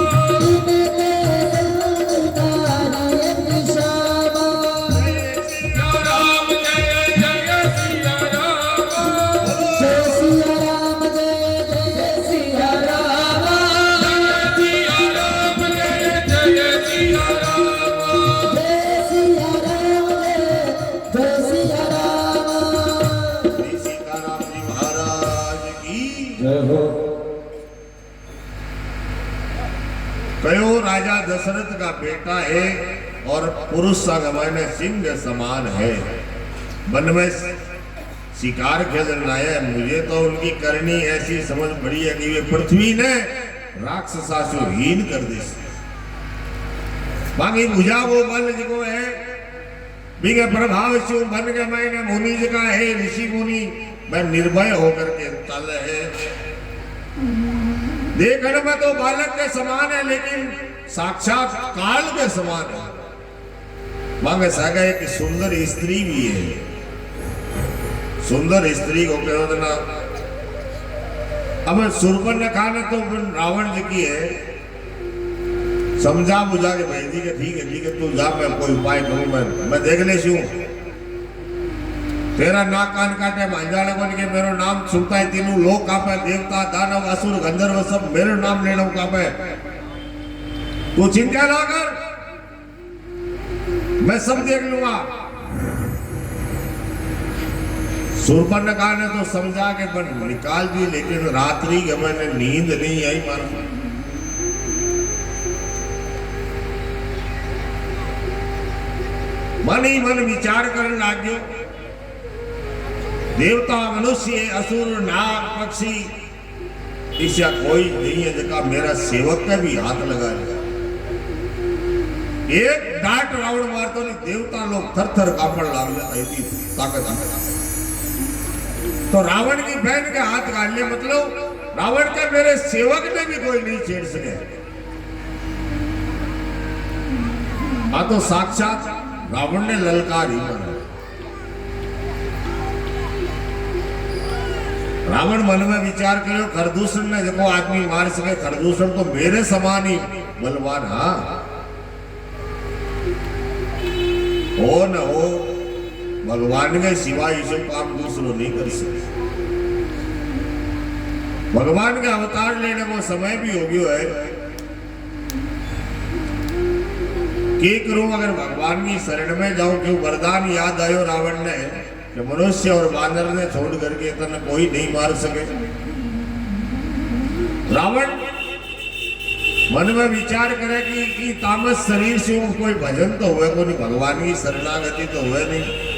कयो राजा दशरथ का बेटा है और पुरुष संग सिंह समान है। वन में शिकार खेलना है। मुझे तो उनकी करनी ऐसी समझ पड़ी है कि वे पृथ्वी ने राक्षसासुरहीन कर दे। बाकी बुझा वो बल जो है बिगे प्रभाव से बन के मैंने मुनि जी का है ऋषि मुनि मैं निर्भय होकर के चल है। देखने में तो बालक के समान है लेकिन साक्षात काल के समान है। मांगे सागा एक सुंदर स्त्री भी है। सुंदर स्त्री को कहो ना अब सुर्पनखा ने तो रावण जी की है समझा बुझा के भाई जी के ठीक है तू जा मैं कोई उपाय करूं मैं देख ले शू तेरा नाक कान काटे मांझा लगन के मेरो नाम सुनता है तीनों लोग कापे देवता दानव असुर गंधर्व सब मेरो नाम लेना कापे तू चिंता ना कर मैं सब देख लूंगा। सुर्पनखा ने तो समझा के बन निकाल दी लेकिन रात्रि के मैंने नींद नहीं आई मारा। मन ही मन विचार करने लाग्यो देवता मनुष्य असुर नाग पक्षी ईशा कोई नहीं है जगह मेरा सेवक का भी हाथ लगा लिया। एक डांट रावण मारतो नहीं देवता लोग थर थर कापड़ लाग जाता है ताकत तो रावण की बहन के हाथ काट लिया मतलब रावण के मेरे सेवक ने भी कोई नहीं छेड़ सके। हाँ तो साक्षात रावण ने ललकार ही मारा। रावण मन में विचार करो खरदूषण ने देखो आदमी मार सके खरदूषण तो मेरे समान ही बलवान। हाँ हो न हो भगवान के सिवा ये काम दूसरों नहीं कर सकते। भगवान का अवतार लेने को समय भी हो गया है कि करूं अगर भगवान की शरण में जाऊं क्यों वरदान याद आयो रावण ने कि मनुष्य और बानर ने छोड़ करके इतना कोई नहीं मार सके। रावण मन में विचार करे कि तामस शरीर से कोई भजन तो हुए को नहीं भगवान की शरणागति तो हुए नहीं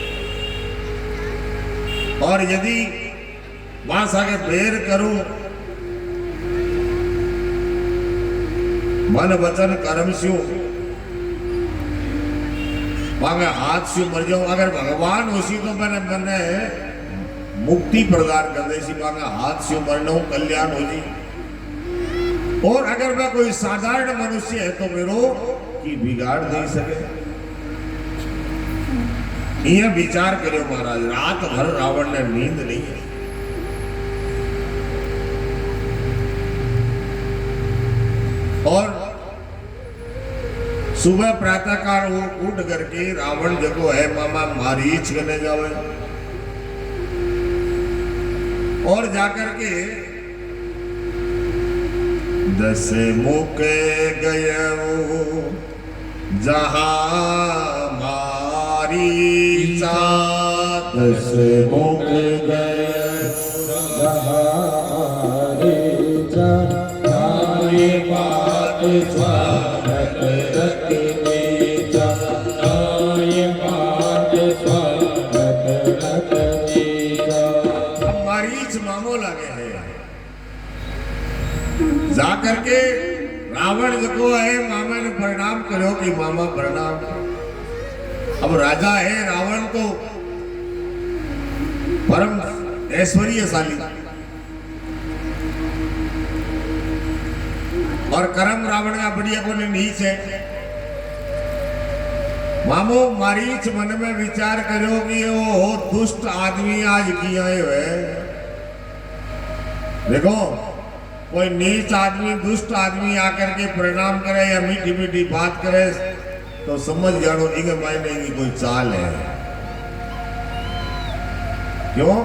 और यदि वहां आगे प्रेर करूं मन वचन कर्म से वहां हाथ से मर जाऊं अगर भगवान उसी तो मैंने मुक्ति प्रदान कर दे वहां हाथ से मरना हूं कल्याण हो जी। और अगर मैं कोई साधारण मनुष्य है तो मेरो की बिगाड़ नहीं सके। यह विचार करो महाराज रात भर रावण ने नींद नहीं है। और सुबह प्रातःकाल वो उठ करके रावण जगो है मामा मारीच करने जावे और जाकर के 10 मुके गए जहां मारीचा 10 मुके गए जहां मारीचा नाये बात स्वागत रखनीचा नाये बात स्वागत रखनीचा। अब मारीच मामो लगे हैं जाकर के रावण को है मामा ने प्रणाम करो कि मामा प्रणाम। अब राजा है रावण तो परम ऐश्वर्यशाली और कर्म रावण का बढ़िया को नीच है। मामो मारीच मन में विचार करो कि वो दुष्ट आदमी आज किया है। देखो कोई नीच आदमी दुष्ट आदमी आकर के प्रणाम करे या मीठी मीठी बात करे तो समझ जानो इनके मायने की कोई चाल है। क्यों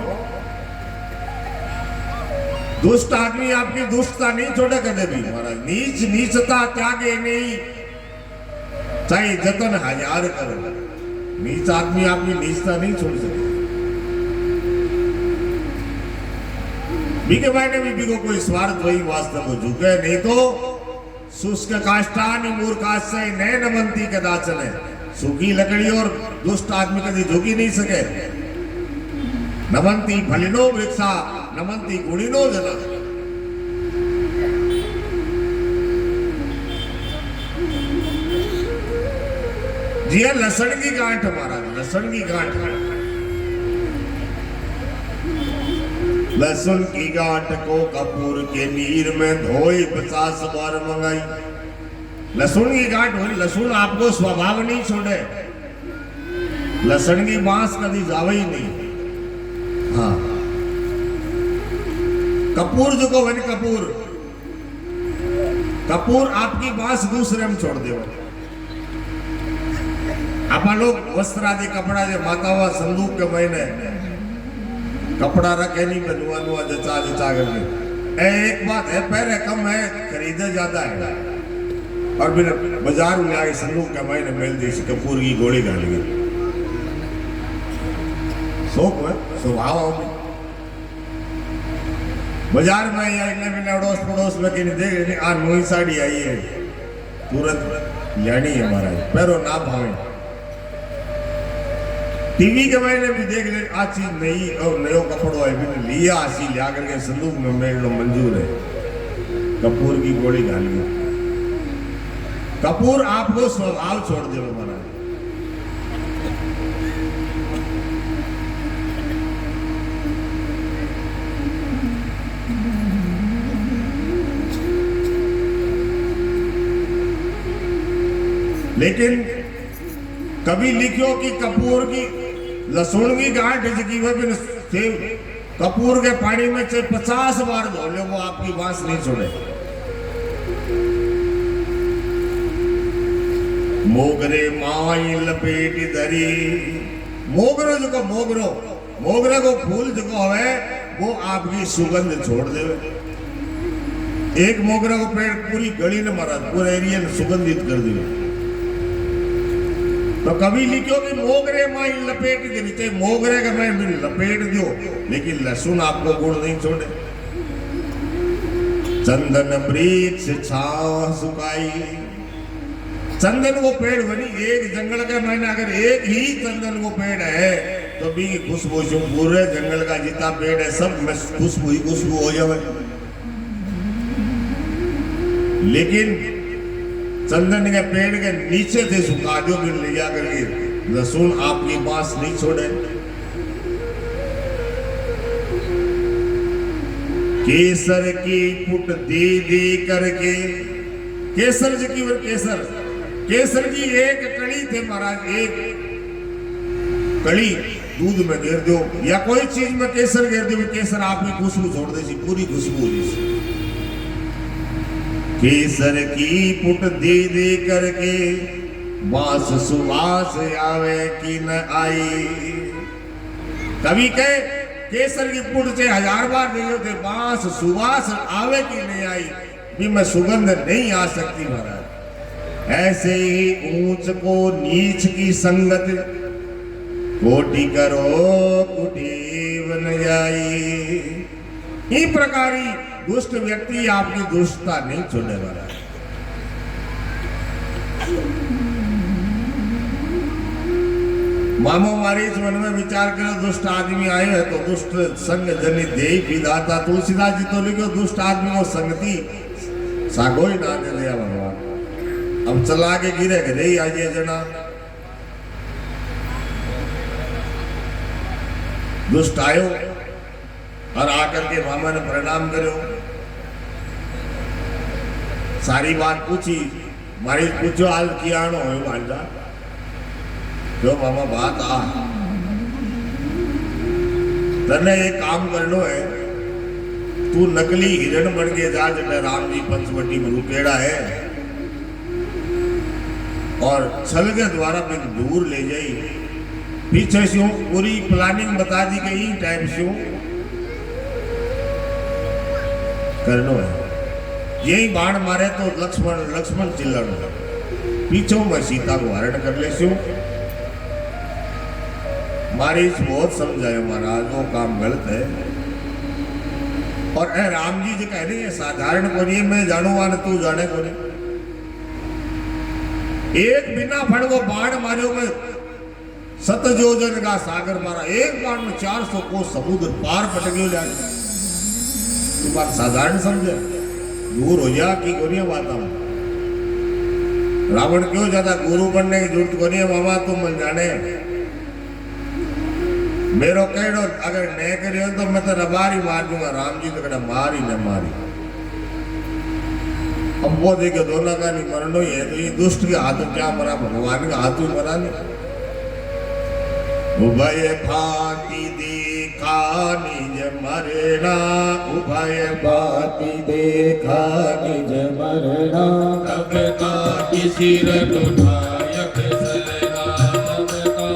दुष्ट आदमी आपकी दुष्टता नहीं छोड़े कदे भी महाराज। नीच नीचता त्यागे नहीं चाहे जतन हजार करो नीच आदमी आपकी नीचता नहीं छोड़ सकता। बीके मायने भी को कोई स्वार्थ वही वास्तव में झुके नहीं तो शुष्क काष्ठानि मूर्खाश्चै नैन नमन्ति कदाचन। सूखी लकड़ी और दुष्ट आदमी कभी झुक ही नहीं सके। नमन्ति फलिनो वृक्षा नमन्ति गुणिनो जना। जी है लसण की गांठ महाराज, लसण की गांठ। लहसुन की गांठ को कपूर के नीर में धोई 50 बार मंगाई। लहसुन की गांठ हो, लहसुन आपको स्वभाव नहीं छोड़े। लहसुन की बांस कभी जावे ही नहीं। हाँ कपूर जो को बन कपूर, कपूर आपकी बांस दूसरे में छोड़ दे। आप लोग वस्त्र आदि कपड़ा जो माता हुआ संदूक के महीने कपड़ा रखे नहीं बनवा नुआ जचा जचा करके। एक बात है पैरे कम है खरीदे ज्यादा है और फिर बाजार में आए संदूक के महीने मिल दी कपूर की गोली डाल गई। शौक है स्वभाव बाजार में या इन्हें अड़ोस पड़ोस में कहीं देख आज नई साड़ी आई है तुरंत लेनी है महाराज। पैरों ना भावे टीवी के महीने भी देख ले आज चीज नई और नयो कपड़ो है मैंने लिया आसी लिया करके संदूक में मेरे मंजूर है। कपूर की गोली डाली। कपूर आपको स्वभाव छोड़ दे महाराज। लेकिन कभी लिखो कि कपूर की लहसुन की गांठ की वह कपूर के पानी में से 50 बार धो लो वो आपकी बांस नहीं छोड़े। मोगरे माई लपेट धरी। मोगरो जो मोगरो मोगरे को फूल जो है वो आपकी सुगंध छोड़ दे। एक मोगरे को पेड़ पूरी गली ने मारा पूरे एरिया ने सुगंधित कर दिया। तो कभी लिखो कि मोगरे माई लपेट के नीचे मोगरे का मैं लपेट दो लेकिन लहसुन आपको गुण नहीं छोड़े। चंदन वृक्ष छांव सुखाई। चंदन वो पेड़ बनी एक जंगल का मैंने अगर एक ही चंदन वो पेड़ है तो भी खुशबू से पूरे जंगल का जितना पेड़ है सब में खुशबू ही खुशबू हो जाए। लेकिन चंदन के पेड़ के नीचे से सुखा दो फिर ले जा करके लहसुन आपकी बांस नहीं छोड़े। केसर की पुट दे दे करके केसर जी की केसर केसर की एक कड़ी थे महाराज। एक कड़ी दूध में गिर दो या कोई चीज में केसर गिर दो केसर आपकी खुशबू छोड़ दे पूरी खुशबू जैसी। केसर की पुट दे दे करके बांस सुवास आवे कि न आई। कभी कहे केसर की पुट से 1000 बार दे थे बांस सुवास आवे कि नहीं आई भी मैं सुगंध नहीं आ सकती महाराज। ऐसे ही ऊंच को नीच की संगत कोटि करो कुटीव न जाई। इस प्रकार दुष्ट व्यक्ति आपकी दुष्टता नहीं छोड़ने वाला। मामो मारी इस मन में विचार करो दुष्ट आदमी आए हैं तो दुष्ट संग जनि दे विधाता। तुलसीदास जी तो लिखो दुष्ट आदमी को संगति सागो ही ना दे दिया भगवान। अब चला के गिरे गए ही आइए जना दुष्ट आयो और आकर के मामा ने प्रणाम करो सारी बात पूछी मारी पूछो हाल किया हो वांजा जो मामा बात आ तने एक काम करनो है तू नकली हिरण बन के जा जब राम जी पंचवटी में रुकेड़ा है और छल के द्वारा फिर दूर ले जाई। पीछे से पूरी प्लानिंग बता दी गई टाइम से करनो है। यही बाण मारे तो लक्ष्मण चिल्लान पीछे मैं सीता को हरण कर ले मारी बहुत समझाए महाराज वो काम गलत है। और राम जी जो कह रही है साधारण को नहीं मैं जानू वा तू जाने को नहीं एक बिना फण को बाण मारो में 7 योजन का सागर मारा, एक बाण में 400 को समुद्र पार पटक्यो जाए। तू बात साधारण समझे, दूर हो जा की कोनी बात हम। रावण क्यों ज्यादा गुरु बनने की जरूरत कोनी है मामा, तुम मन जाने मेरो कहड़ो अगर नहीं करियो तो मैं तो रबारी मार दूंगा। राम जी तो कहना मारी न मारी। अब वो देखे दोनों का नहीं मरनो ही है, तो ये दुष्ट के हाथ क्या मरा, भगवान के हाथ में मरा नहीं। उभय भांति देखा निज मरना, उभय भांति देखा निज मरना, तब का सिर उठायक सरना, तब का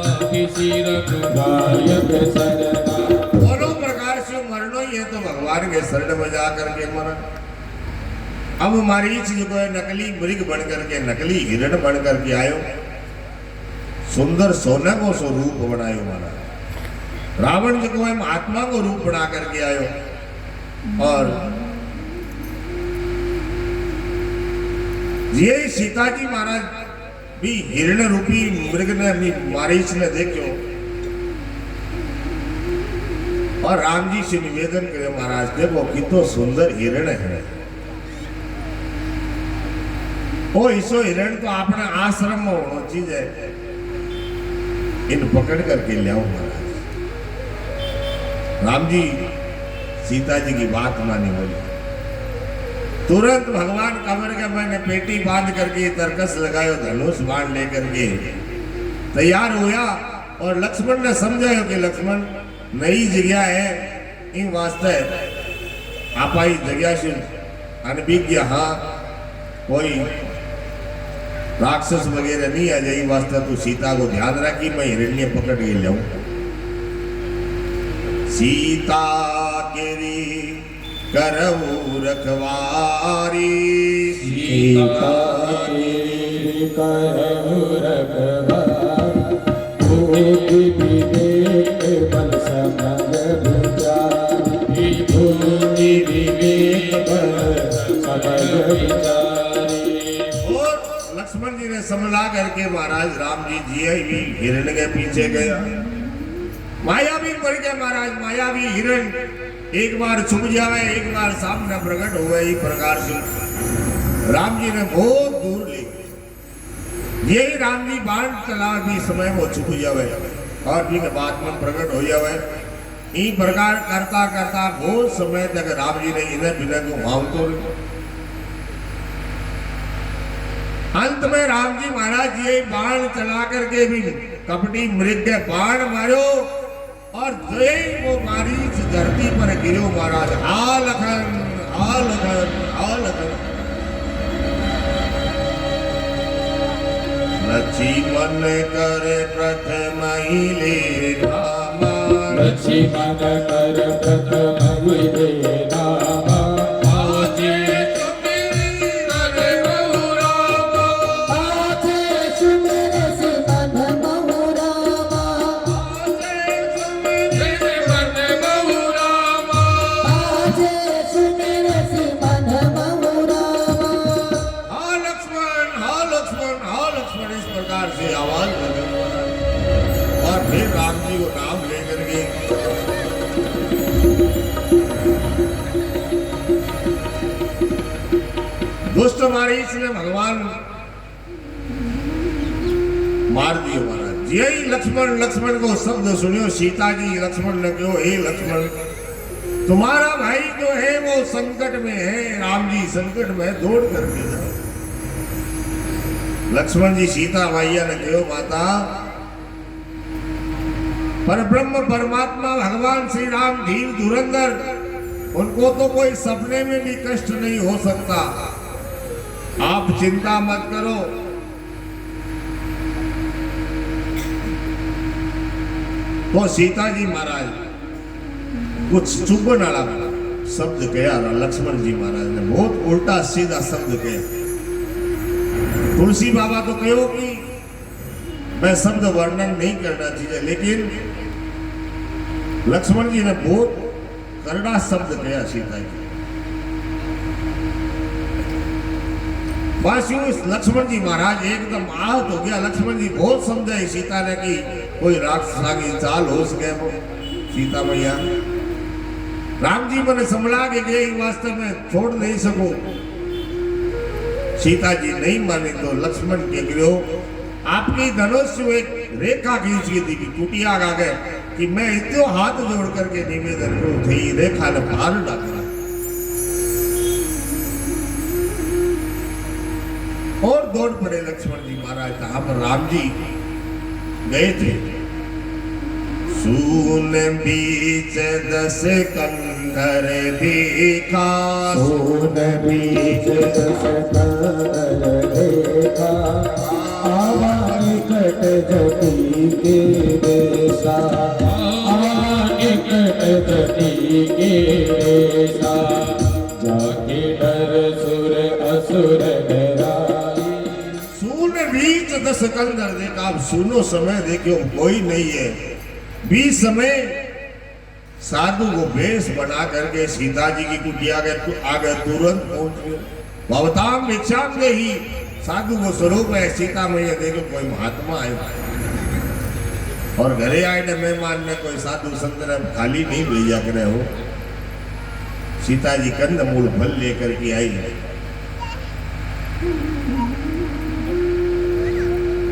सिर गायक सरना। दोनों प्रकार से मरनो ही है, तो भगवान के शरण में जा करके मरा। अब मरीच जो है नकली मृग बन करके, नकली हिरण बन करके आयो, सुंदर सोना को स्वरूप बनायो मारा। रावण जो है महात्मा को रूप बना करके आयो, और ये सीता जी महाराज भी हिरण रूपी मृग ने मारीच ने देखो, और राम जी से निवेदन करे महाराज देखो कितो सुंदर हिरण है। ओ इसो हिरण तो अपने आश्रम में होना चाहिए, इन पकड़ करके ले आओ महाराज। राम जी सीता जी की बात मानी, बोली तुरंत भगवान कमर के मैंने पेटी बांध करके तरकस लगायो, धनुष बाण लेकर के तैयार हुआ, और लक्ष्मण ने समझायो कि लक्ष्मण नई जगह है, इन वास्ते आप आई जगह से अनभिज्ञ, हाँ कोई राक्षस वगैरह नहीं आ जाए, वास्ते तू सीता को ध्यान रखी, मैं हिरण्य पकड़ के लाऊं। सीता केरी करऊ रखवारी, सीता तेरी करहु रखवारी, भूति विवेक बल समझ विचारी, भूति विवेक बल समझ विचारी। लक्ष्मण जी ने समझा करके महाराज राम जी भी हिरण के पीछे गया। माया भी मर गया महाराज, माया भी हिरण एक बार छुप जावे, एक बार सामने प्रकट हुए, इस प्रकार से राम जी ने बहुत दूर ले गए। यही राम जी बाण चला भी समय वो छुप जावे, और भी के बाद में प्रकट हो जावे। इस प्रकार करता करता बहुत समय तक राम जी ने इन्हें बिना को भावतो रहे। अंत में राम जी महाराज ये बाण चला करके भी कपटी मृग के बाण मारो, और जय वो मारीच धरती पर गिरो महाराज। आ लखन आ लखन आ लखन। लक्ष्मण करे प्रथम ही ले नामा, लक्ष्मण कर प्रथम ही ले नामा, दुष्ट मारीच ने भगवान मार दिए महाराज। यही लक्ष्मण लक्ष्मण को शब्द सुनियो, सीता जी लक्ष्मण ने कहो हे लक्ष्मण तुम्हारा भाई जो है वो संकट में है, राम जी संकट में दौड़ करके जाओ। लक्ष्मण जी सीता मैया ने कहो माता पर ब्रह्म परमात्मा भगवान श्री राम धीर धुरंधर, उनको तो कोई सपने में भी कष्ट नहीं हो सकता, आप चिंता मत करो। तो सीता जी महाराज कुछ चुभन वाला शब्द कहा, लक्ष्मण जी महाराज ने बहुत उल्टा सीधा शब्द कहा। तुलसी बाबा तो कहो कि मैं शब्द वर्णन नहीं करना चाहिए, लेकिन लक्ष्मण जी ने बहुत करड़ा शब्द कहा सीता जी। बस यूं लक्ष्मण जी महाराज एकदम आहत हो गया। लक्ष्मण जी बहुत समझाए सीता ने कि कोई राक्षस की चाल हो सके वो सीता मैया। राम जी मैंने संभला के गए वास्तव में छोड़ नहीं सकूं। सीता जी नहीं मानी तो लक्ष्मण के गृह आपकी धनुष से एक रेखा खींच की थी कि कुटिया आ गए कि मैं इतो हाथ जोड़ करके निवेदन करूं थी रेखा ने पार डाला और दौड़ पड़े लक्ष्मण जी महाराज। जहां पर राम जी गए थे सून बीच 10 कंधर देखा सोन बीच 10 कंधर देखा आवा निकट जटी के देशा आवा निकट जटी के देशा जाके डर सुर असुर डराई। सून बीच 10 कंधर देखा। अब सुनो समय देखो कोई नहीं है। 20 समय साधु को वेश बना करके सीता जी की कुटिया के आगे तुरंत पहुंच गए। भवताम भिक्षाम दे ही साधु को स्वरूप है सीता मैया देखो कोई महात्मा आए और घरे आए ने मेहमान ने कोई साधु संत ने खाली नहीं भेजा करे हो। सीता जी कंद मूल फल लेकर के आई।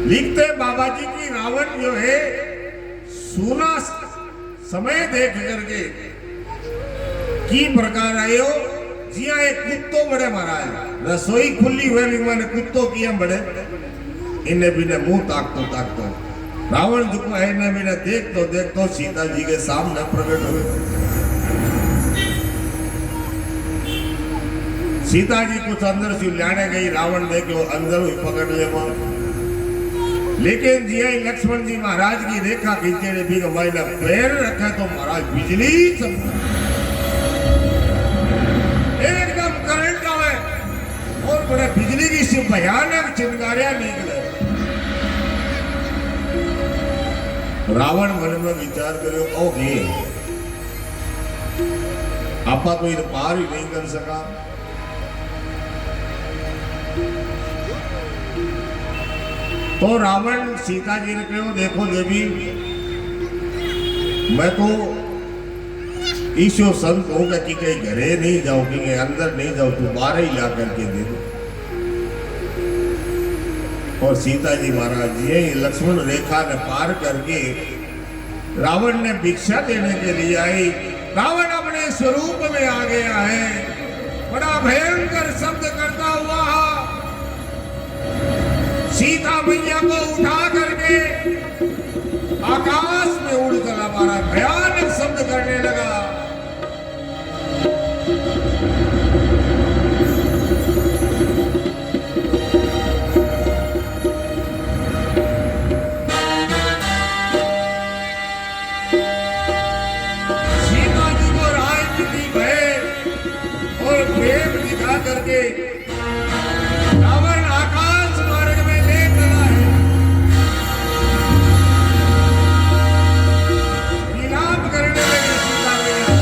लिखते बाबा जी की रावण जो है सुना समय देख करके की प्रकार आयो जिया एक कुत्तो बड़े महाराज रसोई खुली हुए भी मैंने कुत्तो किया बड़े इन्हें भी ने मुंह ताकतो रावण जो है इन्हें भी ने देखतो सीता जी के सामने प्रकट हुए। सीता जी कुछ अंदर से लाने गई रावण देखो अंदर ही पकड़ ले वहां। लेकिन जी लक्ष्मण जी महाराज की रेखा खींचे ने भी मैंने पैर रखा तो महाराज बिजली एकदम करंट आवे और बड़े बिजली की सी भयानक चिंगारियां निकले। रावण मन में विचार करो ओ ये आपा तो इधर पार ही नहीं कर सका। तो रावण सीता जी ने कहो देखो देवी मैं तो ईश्वर संत होगा कि कहीं घरे नहीं जाओ कि कहीं अंदर नहीं जाओ तू बाहर ही ला करके दे दो। और सीता जी महाराज जी लक्ष्मण रेखा ने पार करके रावण ने भिक्षा देने के लिए आई। रावण अपने स्वरूप में आ गया है। बड़ा भयंकर शब्द करता हुआ सीता मैया को उठा करके आकाश में उड़ चला मारा भयानक शब्द करने लगा। सीता जी को राय की भय और प्रेम दिखा करके रावण आकाश मार्ग में ले चला है। विलाप करने लगे सीता मैया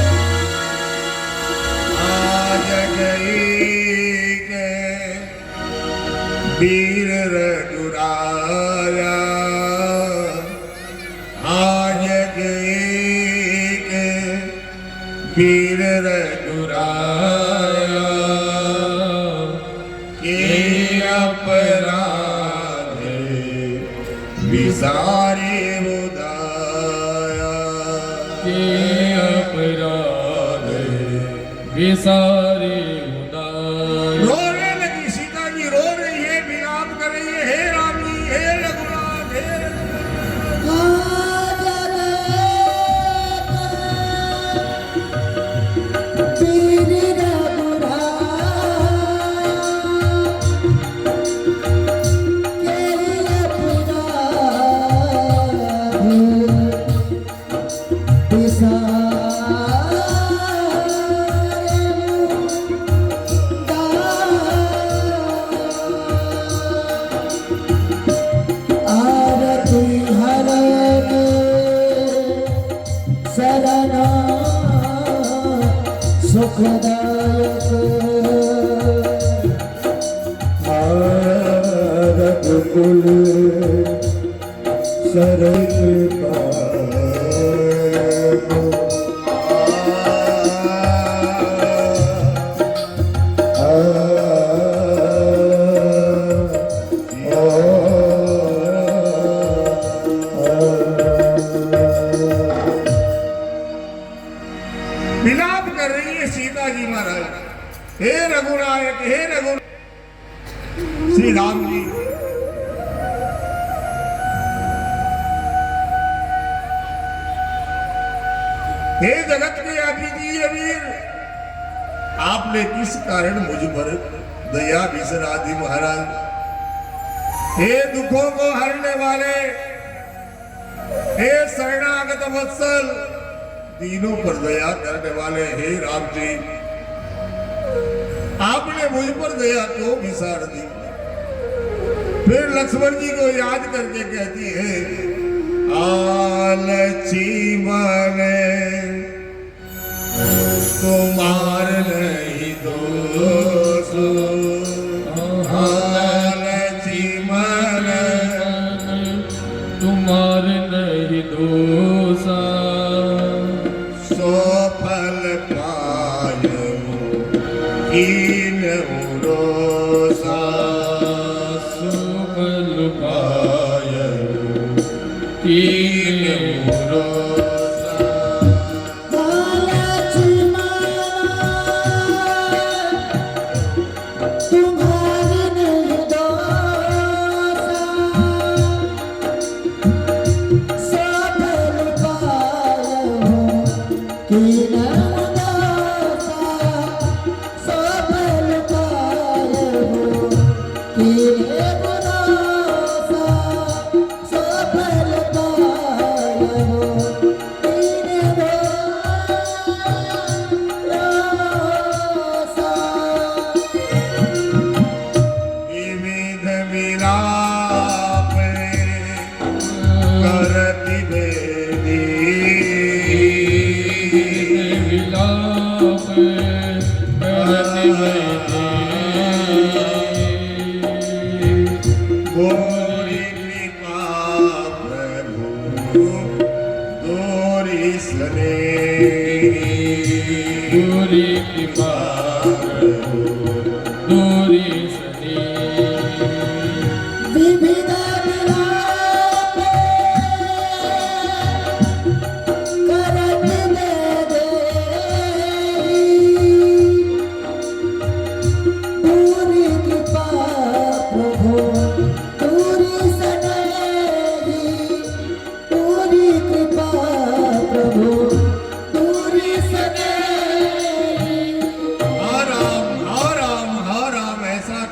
आज गई के वीर रघुराया आज गई के वीर रघुराया अपराध विसारे उदाया के अपराध विसारे उदाया। रोने लगी सीता जी रो रही है विलाप कर रही है हे राम जी हे रघुनाथ हे सुखदायक कुल सरल विलाप कर रही है सीता जी महाराज, हे रघुनायक, हे रघु। श्री राम जी हे जगत के अभिजीत वीर, आपने किस कारण मुझ पर दया विसरा दी महाराज। हे दुखों को हरने वाले, हे शरणागत वत्सल, तीनों पर दया करने वाले हे राम जी, आपने मुझ पर दया क्यों विसार दी। फिर लक्ष्मण जी को याद करके कहती है, आलची माने तुम्हार नहीं दोष, आलची माने तुम्हार नहीं दोषा, सो फल पायो कीन उरोसा, सुफल पायो कीन उरोसा। विविध विलाप करति बेदी, विलाप करने गोरी कृपा प्रभु दोरी सने, पूरी कृपा दूरी सनी,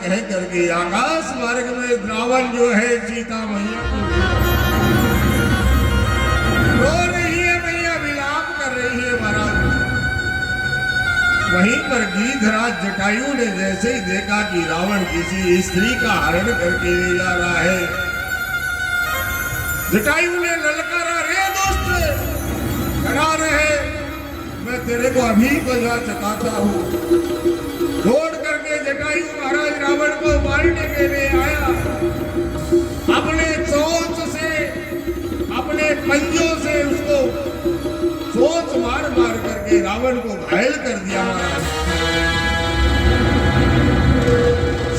कह करके आकाश मार्ग में रावण जो है सीता मैया को रो रही है, मैया विलाप कर रही है महाराज। वहीं पर गिरिधराज जटायु ने जैसे ही देखा कि रावण किसी स्त्री का हरण करके ले जा रहा है, जटायु ने ललकारा, रे दोस्त खड़ा रहे, मैं तेरे को अभी बजा चकाता हूँ। दौड़ करके जटायु महाराज रावण को मारने के लिए आया, अपने चोंच से, अपने पंजों से उसको चोंच मार मार करके रावण को घायल कर दिया महाराज।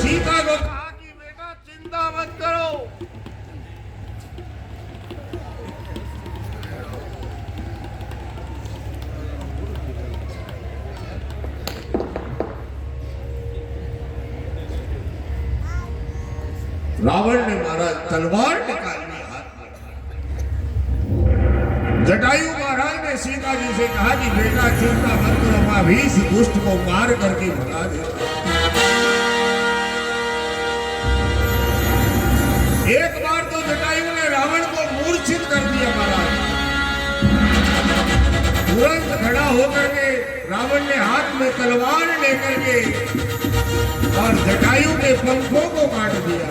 सीता को कहा कि बेटा चिंता मत करो, रावण ने महाराज तलवार निकाल ली हाथ में। जटायु महाराज ने सीता जी से कहा कि बेटा चिंता मत करो, मैं भी इस दुष्ट को मार करके भगा दे। एक बार तो जटायु ने रावण को मूर्छित कर दिया महाराज। तुरंत खड़ा होकर के रावण ने हाथ में तलवार लेकर के और जटायु के पंखों को काट दिया।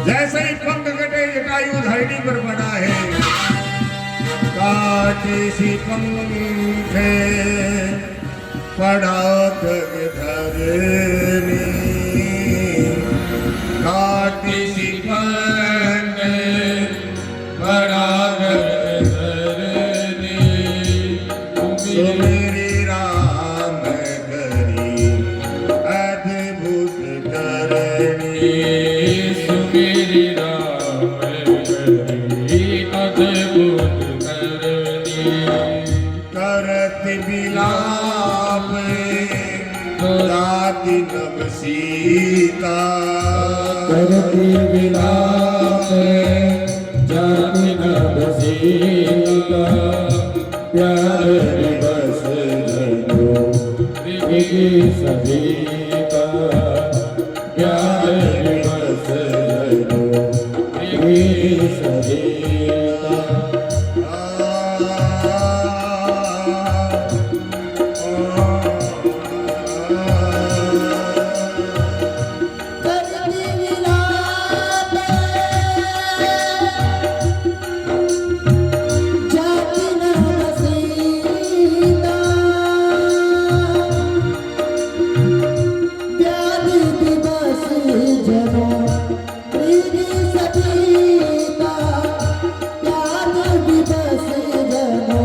जैसे ही पंख कटे जटायु धरती पर पड़ा है, काटे सी पंखे पड़ा धरनी, माटी सिपंड परागण धरनी सो मेरी राम करी अद्भुत करनी सुमेरी राम करी अद्भुत करनी करत बिलाप दाति नव सीता करती विलाप जाति नभ सीता प्यार दिवस जनो प्रीति सविता प्यार दिवस जनो प्रीति सविता करती विलाप जाति नभ सीता प्यार दिवस जनो प्रीति सविता प्यार दिवस जनो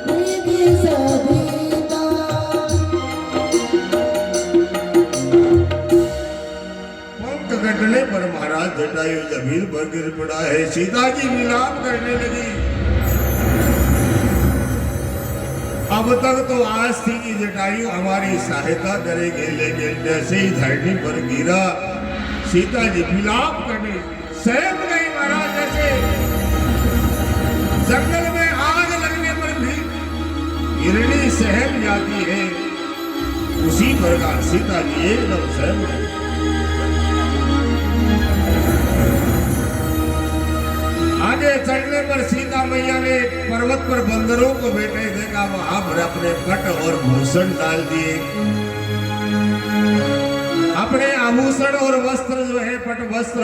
प्रीति सविता पंख कटने पर महाराज जटायु जमीन पर गिर पड़ा है। सीता जी विलाप करने लगी। अब तक तो आज थी कि जटायु हमारी सहायता करेंगे, लेकिन जैसे ही धरनी पर गिरा सीता जी विलाप करने सहम गई। महाराज जैसे जंगल में आग लगने पर भी हिरणी सहम जाती है, उसी प्रकार सीता जी एकदम सहम गई। आगे चढ़ने पर सीता मैया ने पर्वत पर बंदरों को बैठे देखा, वहां पर अपने पट और भूषण डाल दिए। अपने आभूषण और वस्त्र जो है पट वस्त्र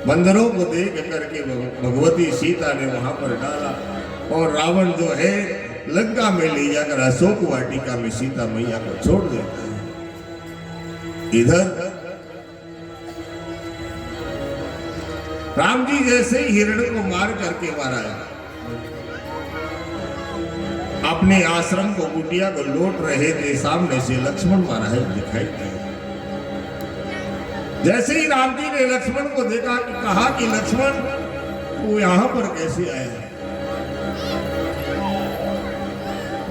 बंदरों को देख करके भगवती सीता ने वहां पर डाला और रावण जो है लंका में ले जाकर अशोक वाटिका में सीता मैया को छोड़ देता है। इधर राम जी जैसे ही हिरण को मार करके मारा, अपने आश्रम को कुटिया को लौट रहे थे, सामने से लक्ष्मण महाराज दिखाई दिए। जैसे ही राम जी ने लक्ष्मण को देखा कि कहा कि लक्ष्मण तू यहां पर कैसे आया।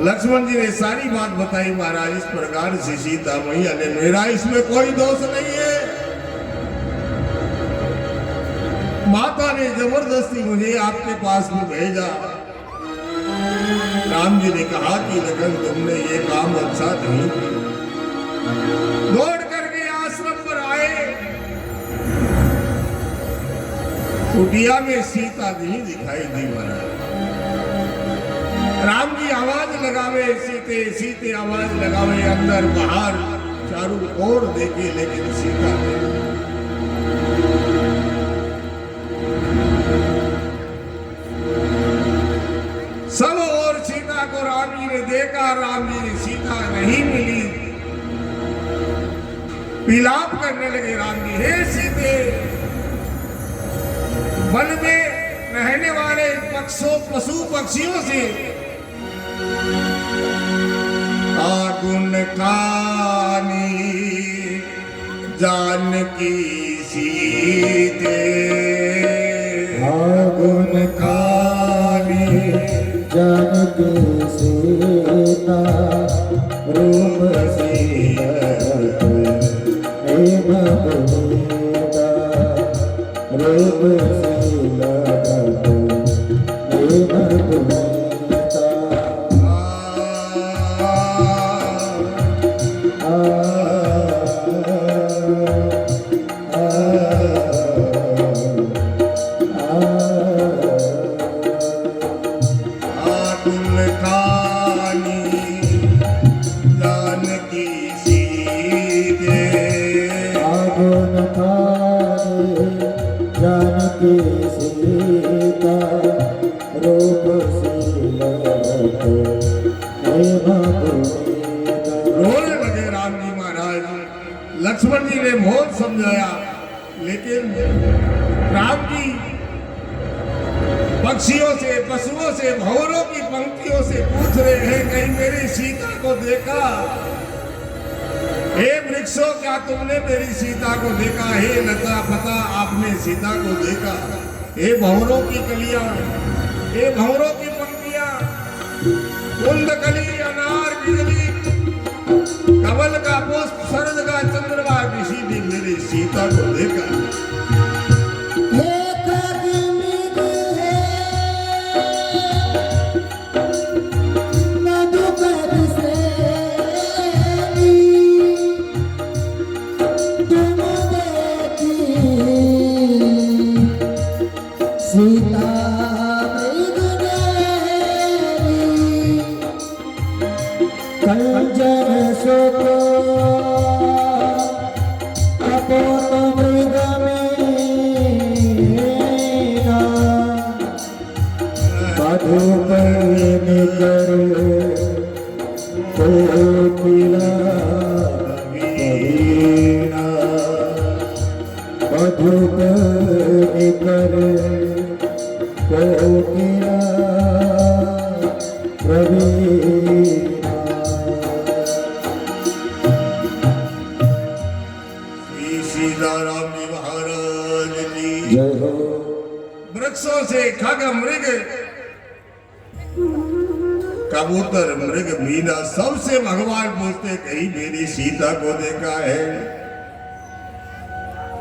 लक्ष्मण जी ने सारी बात बताई। महाराज इस प्रकार से सीता मैया ने, मेरा इसमें कोई दोष नहीं है, माता ने जबरदस्ती मुझे आपके पास में भेजा। राम जी ने कहा कि लखन तुमने ये काम अच्छा नहीं किया। दौड़ करके आश्रम पर आए, कुटिया में सीता नहीं दिखाई दी। महाराज राम जी आवाज लगावे, सीते सीते आवाज लगावे, अंदर बाहर चारों ओर देखे, लेकिन सीता नहीं। सब और सीता को राम जी ने देखा, राम जी ने सीता नहीं मिली। विलाप करने लगे राम जी, हे सीते, वन में रहने वाले पशु पक्षियों से आगुन कानी जानकी सीते, आगुन कानी जानकी सीता, रूप सीता प्रेम पुनीता, रूप सीता प्रेम पुनीता। जानकी सीता, रूप सीता प्रेम पुनीता। रोने लगे राम जी महाराज। लक्ष्मण जी ने बहुत समझाया, लेकिन राम जी पक्षियों से, पशुओं से, भंवरों की पंक्तियों से पूछ रहे हैं, कहीं मेरी सीता को देखा? हे वृक्षों, क्या तुमने मेरी सीता को देखा? हे लता पता, आपने सीता को देखा? हे भंवरों की कलियां, हे भंवरों की पंक्तियां, कुंद कली, अनार की गली, कमल का पुष्प, शरद का चंद्रमा, किसी ने मेरी सीता को देखा? सीता कंजन सोको अपोत मृग मीना मधुकर करो कोकिला कवीना मधुकर करो कोकिला प्रवीणा। श्री सीताराम जी महाराज की जय हो। वृक्षों से खग, मृग, कबूतर, मृग, मीना, सबसे भगवान पूछते, कहीं मेरी सीता को देखा है?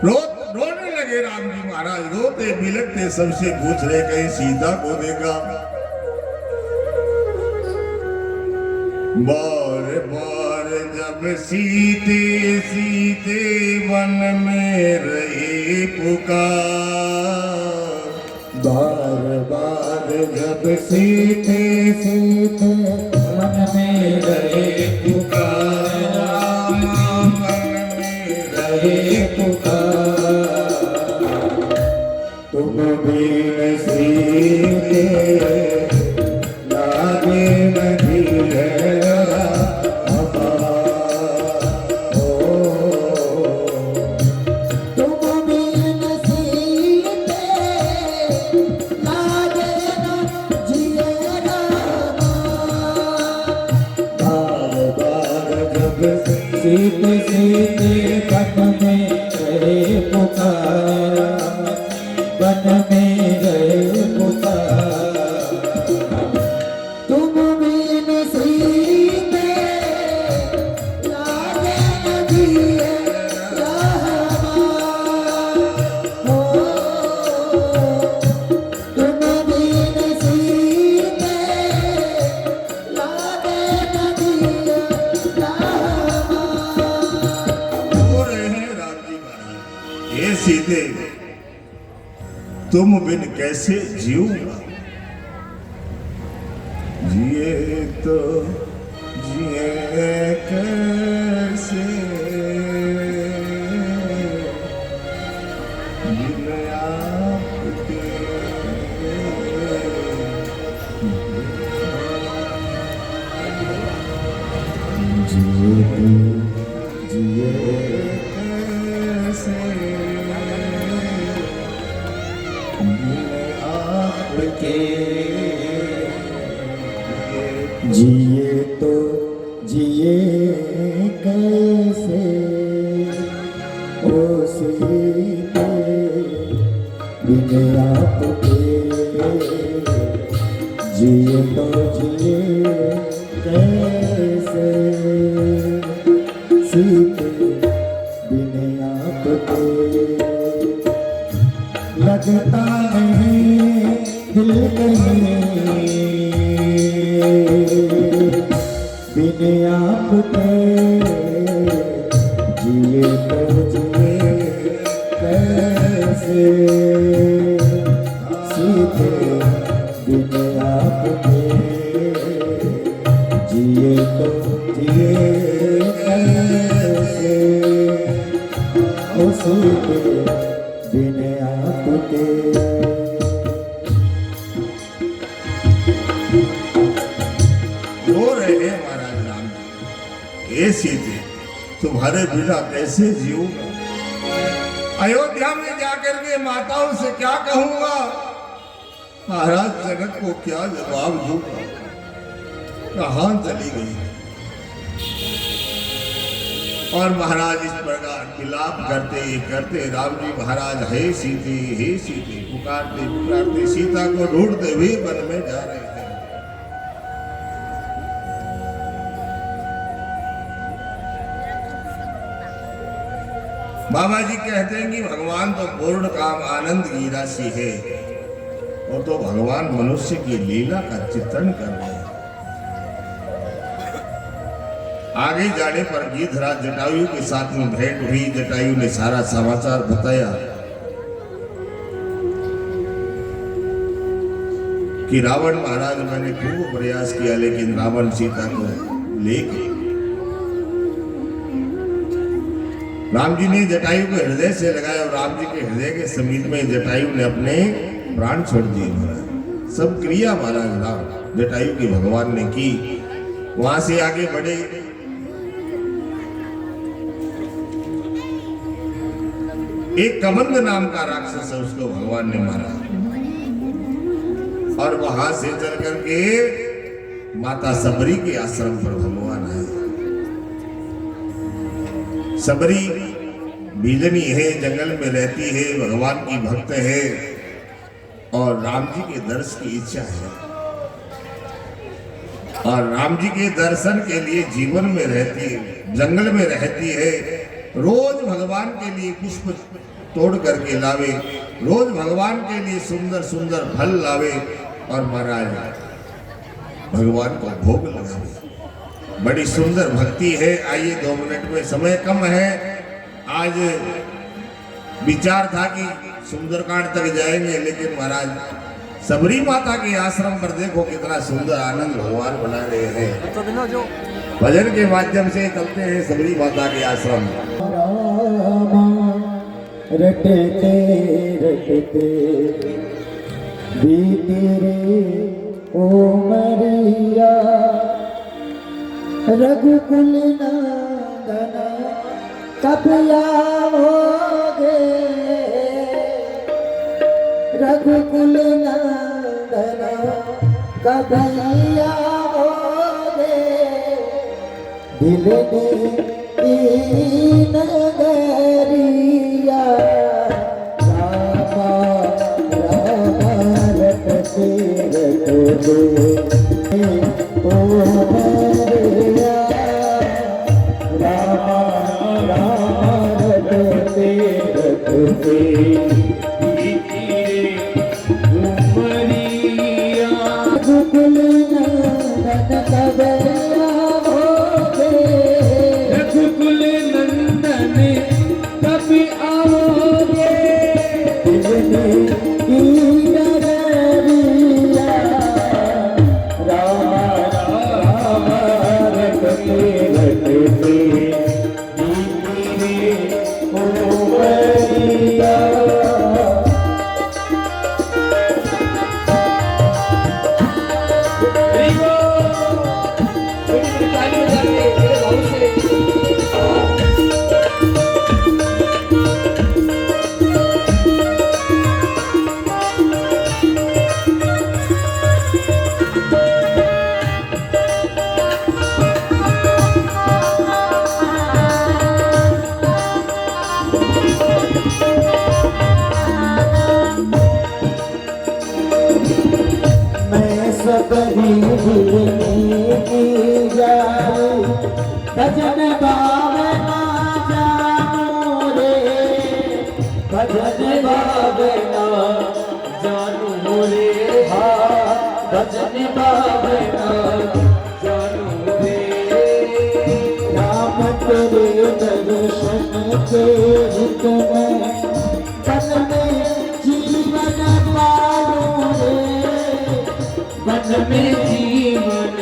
रोने लगे राम जी महाराज, रोते बिलखते सबसे पूछ रहे, कहीं सीता को देखा? बार बार जब सीते सीते वन में रहे पुकार, बार बार जब सीते सीते मन में रहे पुकार, मन में रहे पुकार, तुम बिन सीते लागे नहीं है सीते सीते बन में गए पुकारा, बन में गए पुकारा, तुम बिन सीते लागे न जिए रहमा, तुम बिन सीते लागे न जिए ये सीते, तुम बिन कैसे जीऊंगा? जिए तो जिए कैसे बिन आपके? जिए तो जिए कैसे आपके, जिए तो जिए कैसे ओ सीते बिन आपके, जिए तो जिए कैसे सीते बिन आपके, लगता नहीं दिल कहीं बिन आपके, जिए तो जिए कैसे सीते बिन आपके, जिए तो जिए कैसे ओ सीते बिन आपके। रो रहे हैं महाराज राम जी, हे सीते, तुम्हारे बिना कैसे जीऊंगा। अयोध्या में जाकर के माताओं से क्या कहूंगा, महाराज जनक को क्या जवाब दूंगा, कहां चली गई। और महाराज इस प्रकार विलाप करते करते राम जी महाराज हे सीते पुकारते पुकारते सीता को ढूंढते हुए वन में जा रहे थे। बाबा जी कहते हैं कि भगवान तो पूर्ण काम आनंद की राशि है, और तो भगवान मनुष्य की लीला का चित्रण कर रहे हैं। आगे जाने पर गिद्धराज जटायु के साथ में भेंट हुई। जटायु ने सारा समाचार बताया कि रावण महाराज, मैंने खूब प्रयास किया लेकिन रावण सीता को लेके। राम जी ने जटायु को हृदय से लगाया और राम जी के हृदय के समीप में जटायु ने अपने प्राण छोड़ दिए। महाराज सब क्रिया महाराज राम जटायु की भगवान ने की। वहां से आगे बढ़े, एक कमंद नाम का राक्षस है, उसको भगवान ने मारा। और वहां से चल करके माता सबरी के आश्रम पर भगवान आए। सबरी बीजनी है, जंगल में रहती है, भगवान की भक्त है और राम जी के दर्शन की इच्छा है। और राम जी के दर्शन के लिए जीवन में रहती है, जंगल में रहती है। रोज भगवान के लिए पुष्प तोड़ करके लावे, रोज भगवान के लिए सुंदर सुंदर फल लावे और महाराज भगवान को भोग लगावे। बड़ी सुंदर भक्ति है। आइए 2 मिनट में, समय कम है। आज विचार था कि सुंदरकांड तक जाएंगे, लेकिन महाराज सबरी माता के आश्रम पर देखो कितना सुंदर आनंद भगवान बना रहे हैं। भजन के माध्यम से चलते हैं सबरी माता के आश्रम। रटते रटते बीती रे उमरिया, रघुकुल नंदन कब आओगे, रघुकुल नंदन कब आओगे, दिल में नगरिया, रामा रामा रटते रटते उमरिया, रामा रामा रटते रटते रघुकुल नंदन कब आओगे, रघुकुल नंदन कब आओगे, की नगरिया, रामा रामा रटते रटते बीती उमरिया। भजन भावना जानू रे, भजन भावना जानू रे, हाँ भजन भावना जानू रे, राम तेरे दर्शन के हित में मन में जीवन पालू रे, मन में जीवन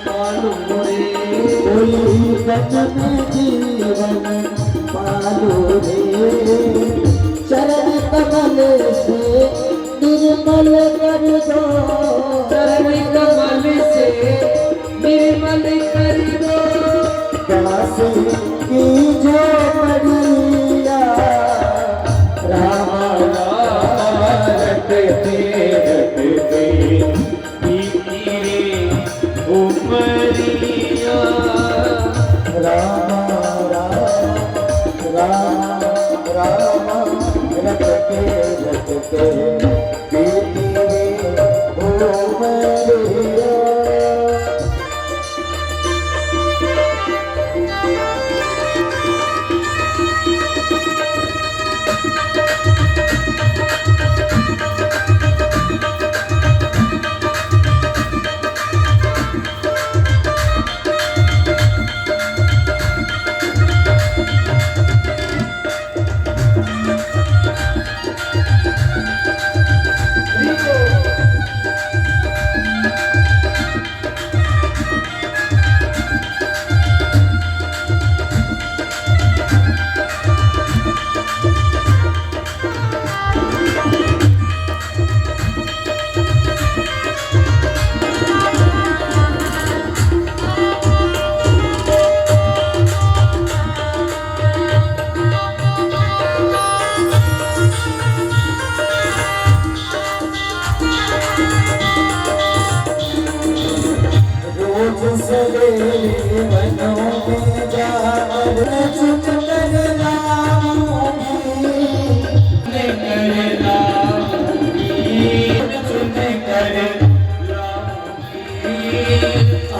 पालू रे, कोई मन में जीवन पालू रे, चरण कमल से निर्मल कर दो, चरण कमल से निर्मल कर दो, दास की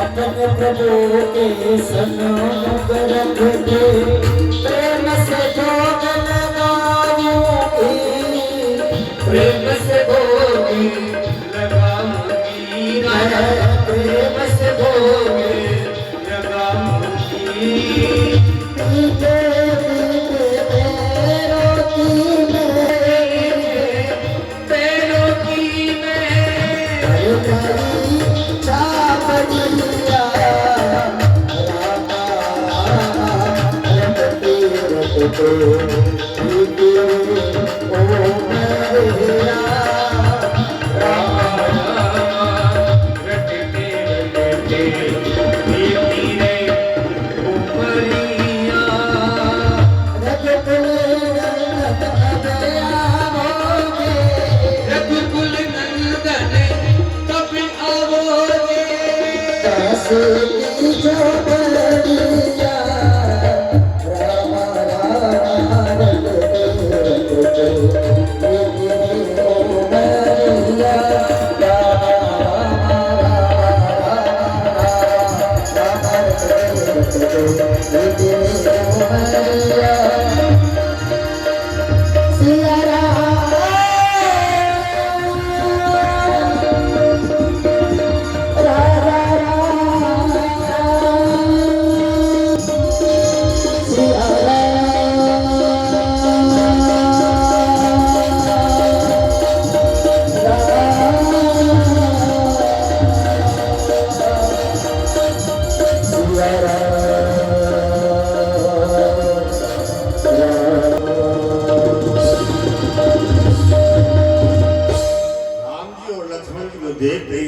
अपने प्रभु के सन्मुख रख दे प्रेम से भोग लगाऊंगी प्रेम से भोग लगाऊंगी प्रेम से भोग लगाऊंगी पीते पीते पैरों की मैं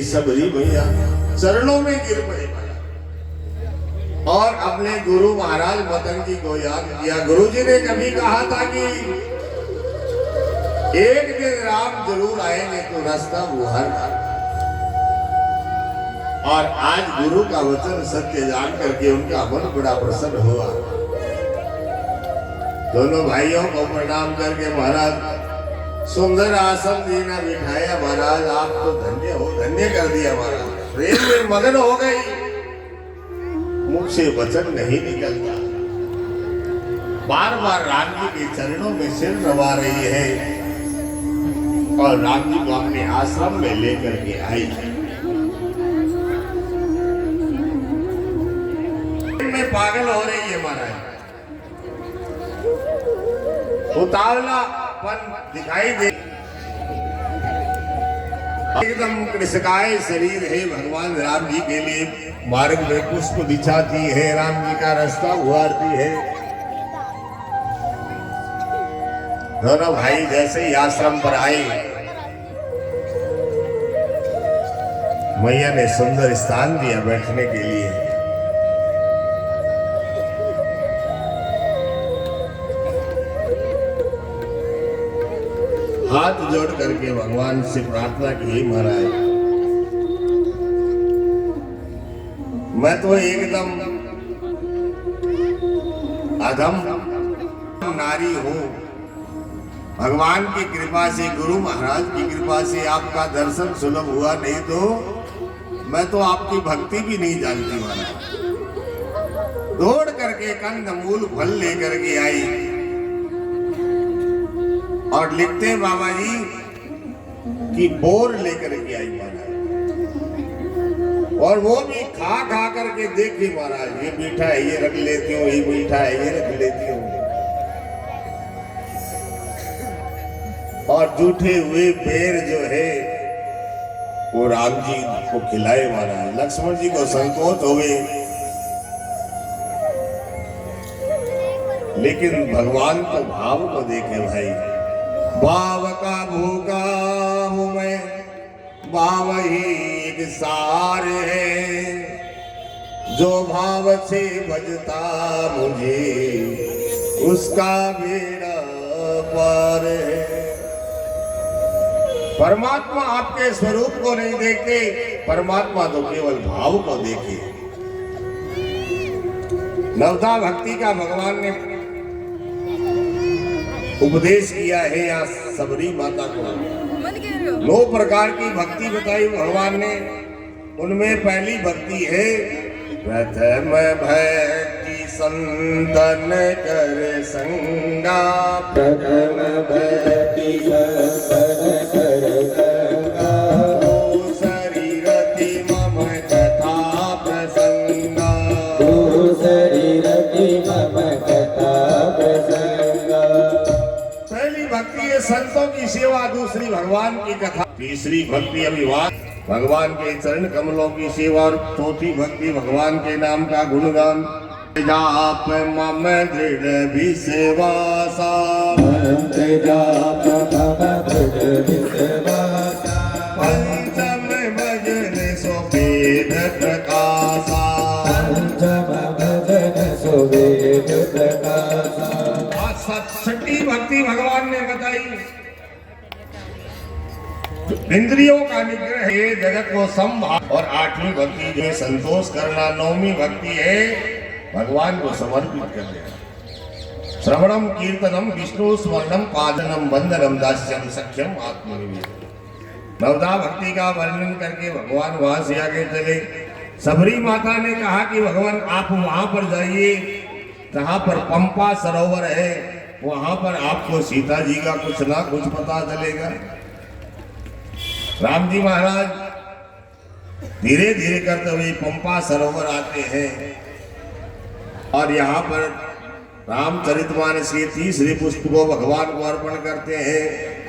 सबरी भैया चरणों में गिर पड़े और अपने गुरु महाराज मदन जी को याद किया। गुरुजी ने कभी कहा था कि एक दिन राम जरूर आएंगे तो रास्ता मुहर कर, और आज गुरु का वचन सत्य जान करके उनका मन बड़ा प्रसन्न हुआ। दोनों भाइयों को प्रणाम करके महाराज सुंदर आसन देना बिठाया। महाराज आप तो धन्य हो, धन्य कर दिया महाराज। प्रेम में मगन हो गई, मुख से वचन नहीं निकलता। बार बार राम जी के चरणों में सिर नवा रही है और राम जी को अपने आश्रम में लेकर के आई। में पागल हो रही है महाराज, उतावलापन दिखाई दे, एकदम कृषकाय शरीर है। भगवान राम जी के लिए मार्ग में पुष्प बिछाती है, राम जी का रास्ता उहारती है। दोनों भाई जैसे ही आश्रम पर आए, मैया ने सुंदर स्थान दिया बैठने के लिए। हाथ जोड़ करके भगवान से प्रार्थना की, महाराज मैं तो एकदम अधम नारी हूं, भगवान की कृपा से, गुरु महाराज की कृपा से आपका दर्शन सुलभ हुआ, नहीं तो मैं तो आपकी भक्ति भी नहीं जानती महाराज। दौड़ करके कंद मूल फल लेकर के आई और लिखते हैं बाबा जी कि बोर लेकर के आई महाराज, और वो भी खा खा करके देखी महाराज, ये मीठा है ये रख लेती हूँ, ये मीठा है ये रख लेती हूँ, और जूठे हुए बेर जो है वो राम जी को खिलाए महाराज। लक्ष्मण जी को संकोच हो गए, लेकिन भगवान को भाव को देखे भाई, भाव का भूखा हूं मैं, भाव ही एक सार है, जो भाव से बजता मुझे उसका बेड़ा पार है। परमात्मा आपके स्वरूप को नहीं देखते, परमात्मा तो केवल भाव को देखे। नवदा भक्ति का भगवान ने उपदेश किया है यहाँ सबरी माता को। 9 प्रकार की भक्ति बताई भगवान ने, उनमें पहली भक्ति है प्रथम भक्ति संतन कर संगा, प्रथम भक्ति संतन कर संगा, दूसरी रति मम कथा प्रसंगा, दूसरी रति मम कथा प्रसंगा। पहली भक्ति है संतों की सेवा, दूसरी भगवान की कथा, तीसरी भक्ति अभिवाद, भगवान के चरण कमलों की सेवा, और चौथी भक्ति भगवान के नाम का गुणगान। जाप मम दृढ़ विश्वासा, मंत्र जाप मम दृढ़ विश्वासा, पंचम भजन सो वेद प्रकाशा, पंचम भजन सो वेद प्रकाशा। छठी भक्ति भगवान ने बताई इंद्रियों का निग्रह है, जगत को संभाल, और 8वीं भक्ति जो है संतोष करना, 9वीं भक्ति है भगवान को समर्पित कर देना। श्रवणम कीर्तनम विष्णु स्मरणम पादनम वंदनम दास्यम सख्यम आत्मनिवेदनम। नवदा भक्ति का वर्णन करके भगवान वहां से आगे चले। सबरी माता ने कहा कि भगवान आप वहां पर जाइए जहां पर पंपा सरोवर है, वहां पर आपको सीता जी का कुछ ना कुछ पता चलेगा। राम जी महाराज धीरे धीरे करते हुए पंपा सरोवर आते हैं और यहाँ पर रामचरितमानस के 30 पुष्प को भगवान को अर्पण करते हैं।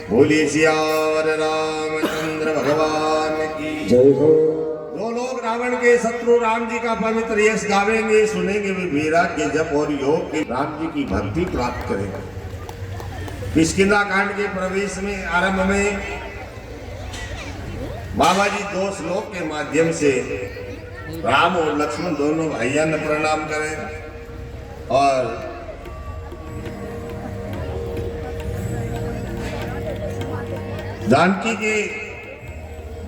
बोलिए सियावर रामचंद्र भगवान की जय हो। जो लोग रावण के शत्रु राम जी का पवित्र यश गावेंगे, सुनेंगे, वे वैराग्य जप और योग के राम जी की भक्ति प्राप्त करेंगे। किष्किंधा कांड के प्रवेश में आरंभ में बाबा जी 2 श्लोक के माध्यम से राम और लक्ष्मण दोनों भाइयों ने प्रणाम करें और जानकी के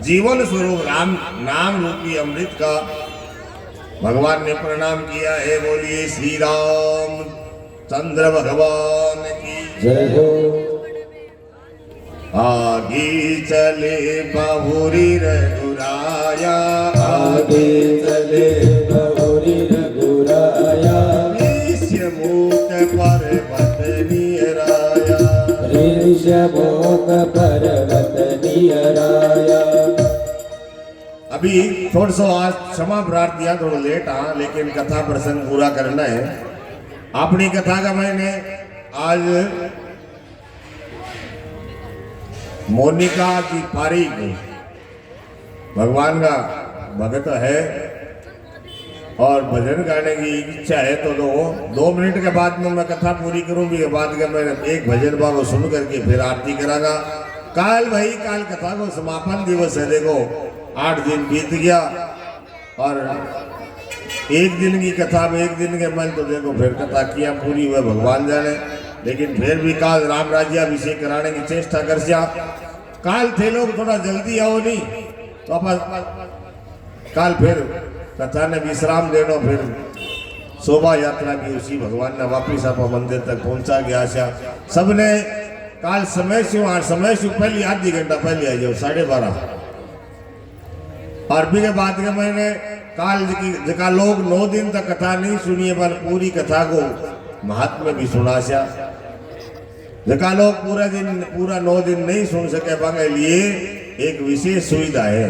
जीवन स्वरूप राम नाम रूपी अमृत का भगवान ने प्रणाम किया है। बोलिए श्री राम चंद्र भगवान की जय हो। आगे चले बहुरी रघुराया, आगे चले बहुरी रघुराया, ऋष्यमुख पर्वत नियराया, ऋष्यमुख पर्वत नियराया। अभी थोड़ा सा आज क्षमा प्रार्थना, थोड़ा लेट लेकिन कथा प्रसंग पूरा करना है। अपनी कथा का मैंने आज मोनिका की पारी भगवान का भगत है और भजन गाने की इच्छा है, तो 2 मिनट के बाद में मैं कथा पूरी करूंगी। के बाद का मैं एक भजन बाबा सुन करके फिर आरती करागा। काल भाई काल कथा को समापन दिवस है। देखो 8 दिन बीत गया और 1 दिन की कथा में 1 दिन के मन, तो देखो फिर कथा किया पूरी हुआ भगवान जाने। लेकिन फिर भी काल राम राज्याभिषेक कराने की चेष्टा कर काल थे लोग थोड़ा जल्दी आओ नहीं तो आप काल फिर कथा ने विश्राम देनो, फिर शोभा यात्रा की उसी भगवान ने वापिस आप मंदिर तक पहुंचा गया। सबने काल समय से पहले आधी घंटा पहले आ जाओ 12:30 और भी के बाद के मैंने काल जका लोग 9 दिन तक कथा नहीं सुनिए पर पूरी कथा को महात्मा भी सुनाशा जका लोग पूरा 9 दिन नहीं सुन सके बागे लिए एक विशेष सुविधा है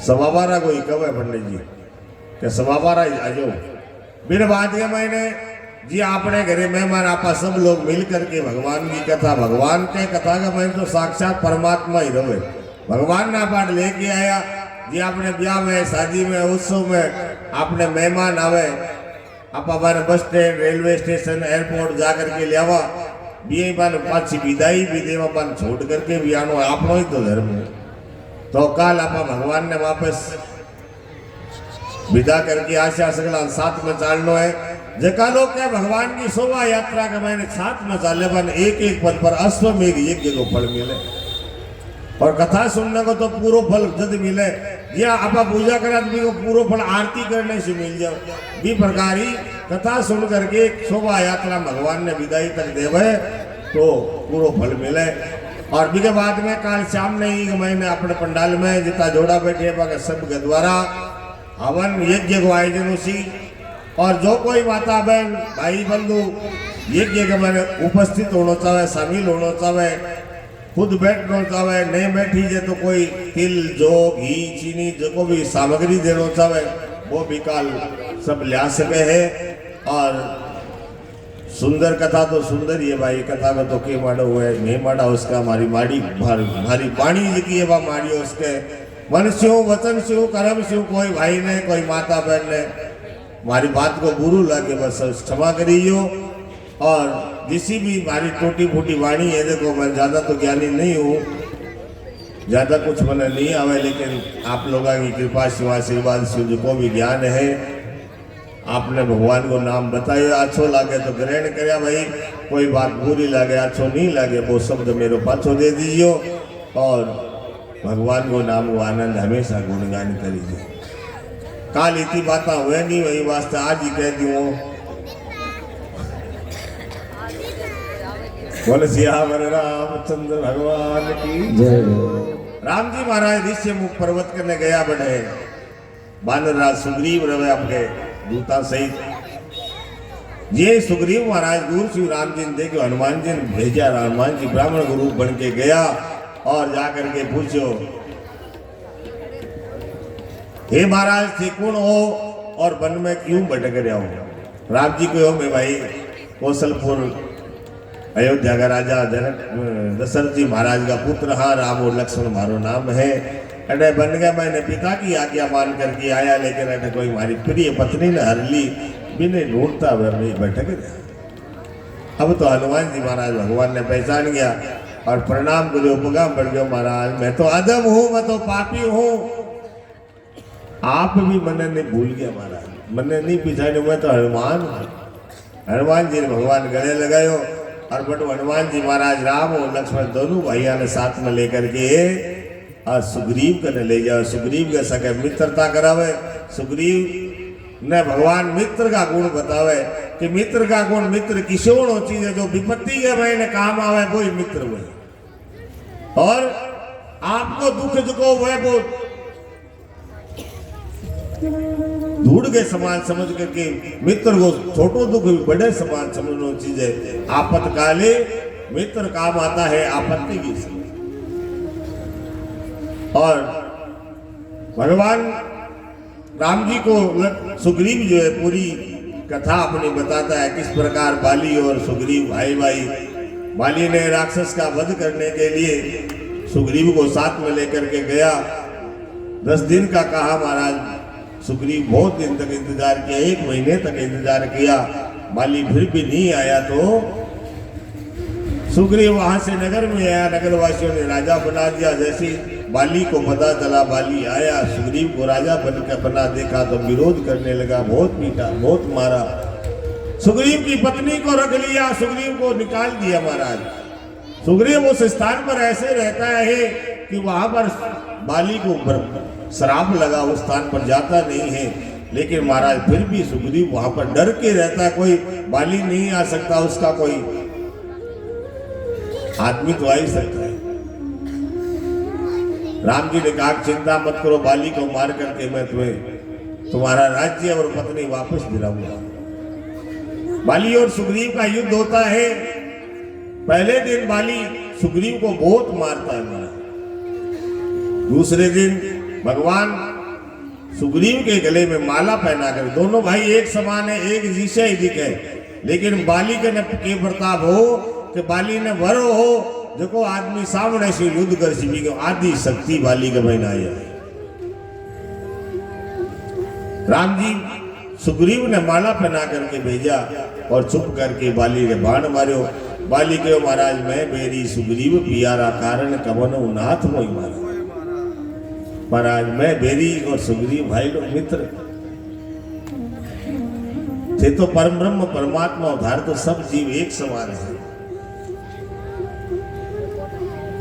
12:15 को ही कवे पंडित जी के 12:15 आ जाओ बिना बात के मैंने जी अपने घरे मेहमान आपा सब लोग मिल करके भगवान की कथा भगवान के कथा का मैंने तो साक्षात परमात्मा ही रहे भगवान ना पाठ लेके आया जी आपने ब्याह में शादी में उत्सव में आपने मेहमान आवे आप हमारे bus stand railway station airport जा करके ले आवा भी बान पाछी विदाई भी देवा बान छोड़ करके भी आनो आपनो ही तो धर्म है तो काल आपा भगवान ने वापस विदा करके आशा सगला साथ में चालनो है जका लोग क्या भगवान की शोभा यात्रा का मैंने साथ में चाले बन एक पद पर अश्वमेघ यज्ञ को फल मिले और कथा सुनने को तो पूरा फल जद मिले या आपा पूजा करा तो को पूरा फल आरती करने से मिल जाओ भी प्रकार ही कथा सुन करके शोभा यात्रा भगवान ने विदाई तक देवे तो पूरा फल मिले और भी के बाद में काल शाम ने ही मैंने अपने पंडाल में जितना जोड़ा बैठे सब के द्वारा हवन यज्ञ को आयोजन उसी और जो कोई माता बहन भाई बंधु यज्ञ के मैंने उपस्थित होना चाहे शामिल होना चाहे खुद बैठना चाहे नहीं बैठी जे तो कोई तिल जौ घी चीनी जो भी सामग्री देना चाहे वो भी काल सब ला सके है और सुंदर कथा तो सुंदर ही है भाई कथा में तो के माड़ो हुआ है नहीं माड़ा उसका हमारी हमारी वाणी जी है माड़ी उसके मन स्यू वचन स्यू कर्म स्यू कोई भाई ने कोई माता बहन ने हमारी बात को बुरू लगे बस क्षमा करियो और जिसी भी हमारी टूटी फूटी वाणी है देखो मैं ज़्यादा तो ज्ञानी नहीं हूँ ज़्यादा कुछ मैंने नहीं आवे लेकिन आप लोगों की कृपा शिव आशीर्वाद से जो को भी ज्ञान है आपने भगवान को नाम बताया अच्छो लागे तो ग्रहण कराया भाई कोई बात बुरी लागे अच्छो नहीं लागे वो शब्द मेरे पाछो दे दीजियो और भगवान को नाम को आनंद हमेशा गुणगान करिए काल इतनी बात हुए नहीं वही वास्ते आज ही कह दी बोले सियावर रामचंद्र भगवान की जय राम जी महाराज ऋषि मुख पर्वत करने गया बढ़े बानर राज सुग्रीव रवे आपके दूता सहित ये सुग्रीव महाराज दूर से राम जी ने देखे हनुमान जी ने भेजा हनुमान जी ब्राह्मण गुरु बन के गया और जाकर के पूछो हे महाराज थे कौन हो और वन में क्यों भटक रहे हो राम जी को मैं भाई कौशलपुर अयोध्या का राजा जनक दशरथ जी महाराज का पुत्र हाँ राम और लक्ष्मण मारो नाम है अरे बन गया मैंने पिता की आज्ञा मान करके आया लेकिन अरे कोई हमारी प्रिय पत्नी ने हर ली बिना ढूंढता हुआ मैं भटक गया अब तो हनुमान जी महाराज भगवान ने पहचान गया और प्रणाम करो उपगाम बढ़ गयो महाराज मैं तो अदम हूँ मैं तो पापी हूँ आप भी मने नहीं भूल गया महाराज मने नहीं पिछाड़े मैं तो हनुमान हूँ हनुमान जी ने भगवान गले लगायो और बटू हनुमान जी महाराज राम और लक्ष्मण दोनों भैया ने साथ में लेकर के और सुग्रीव को ले जाओ सुग्रीव के सके मित्रता करावे सुग्रीव ने भगवान मित्र का गुण बतावे कि मित्र का गुण मित्र किशोर चीज है जो विपत्ति के मैंने काम आवे वही मित्र वही और आपको दुख जो वह वो धूड़ के समान समझ करके मित्र को छोटो दुख भी बड़े समान समझना चीज है आपत्काले मित्र काम आता है आपत्ति की और भगवान राम जी को सुग्रीव जो है पूरी कथा अपनी बताता है किस प्रकार बाली और सुग्रीव भाई भाई बाली ने राक्षस का वध करने के लिए सुग्रीव को साथ में लेकर के गया 10 दिन का कहा महाराज सुग्रीव बहुत दिन तक इंतजार किया 1 महीने तक इंतजार किया बाली फिर भी नहीं आया तो सुग्रीव वहां से नगर में आया नगर वासियों ने राजा बना दिया जैसे बाली को पता चला बाली आया सुग्रीव को राजा बनकर बना देखा तो विरोध करने लगा बहुत पीटा बहुत मारा सुग्रीव की पत्नी को रख लिया सुग्रीव को निकाल दिया महाराज सुग्रीव उस स्थान पर ऐसे रहता है कि वहां पर बाली को श्राप लगा उस स्थान पर जाता नहीं है लेकिन महाराज फिर भी सुग्रीव वहां पर डर के रहता है कोई बाली नहीं आ सकता उसका कोई आदमी तो आ ही सकता है। राम जी ने कहा चिंता मत करो, बाली को मार करके मैं तुम्हें तुम्हारा राज्य और पत्नी वापस दिलाऊंगा। बाली और सुग्रीव का युद्ध होता है। पहले दिन बाली सुग्रीव को बहुत मारता है मारा। दूसरे दिन भगवान सुग्रीव के गले में माला पहनाकर, दोनों भाई एक समान है, एक जिसे ही दिखे, लेकिन बाली के न के प्रताप हो कि बाली ने वरो हो जो आदमी सामने से युद्ध कर सी आदि शक्ति बाली के बहना है। राम जी सुग्रीव ने माला पहना करके भेजा और चुप करके बाली ने बाण मारो। बाली के महाराज मैं मेरी सुग्रीव पियारा कारण कवन नाथ मोई मारा। महाराज मैं बेरी और सुग्रीव भाई लोग मित्र थे, तो परम ब्रह्म परमात्मा उधार तो सब जीव एक समान है।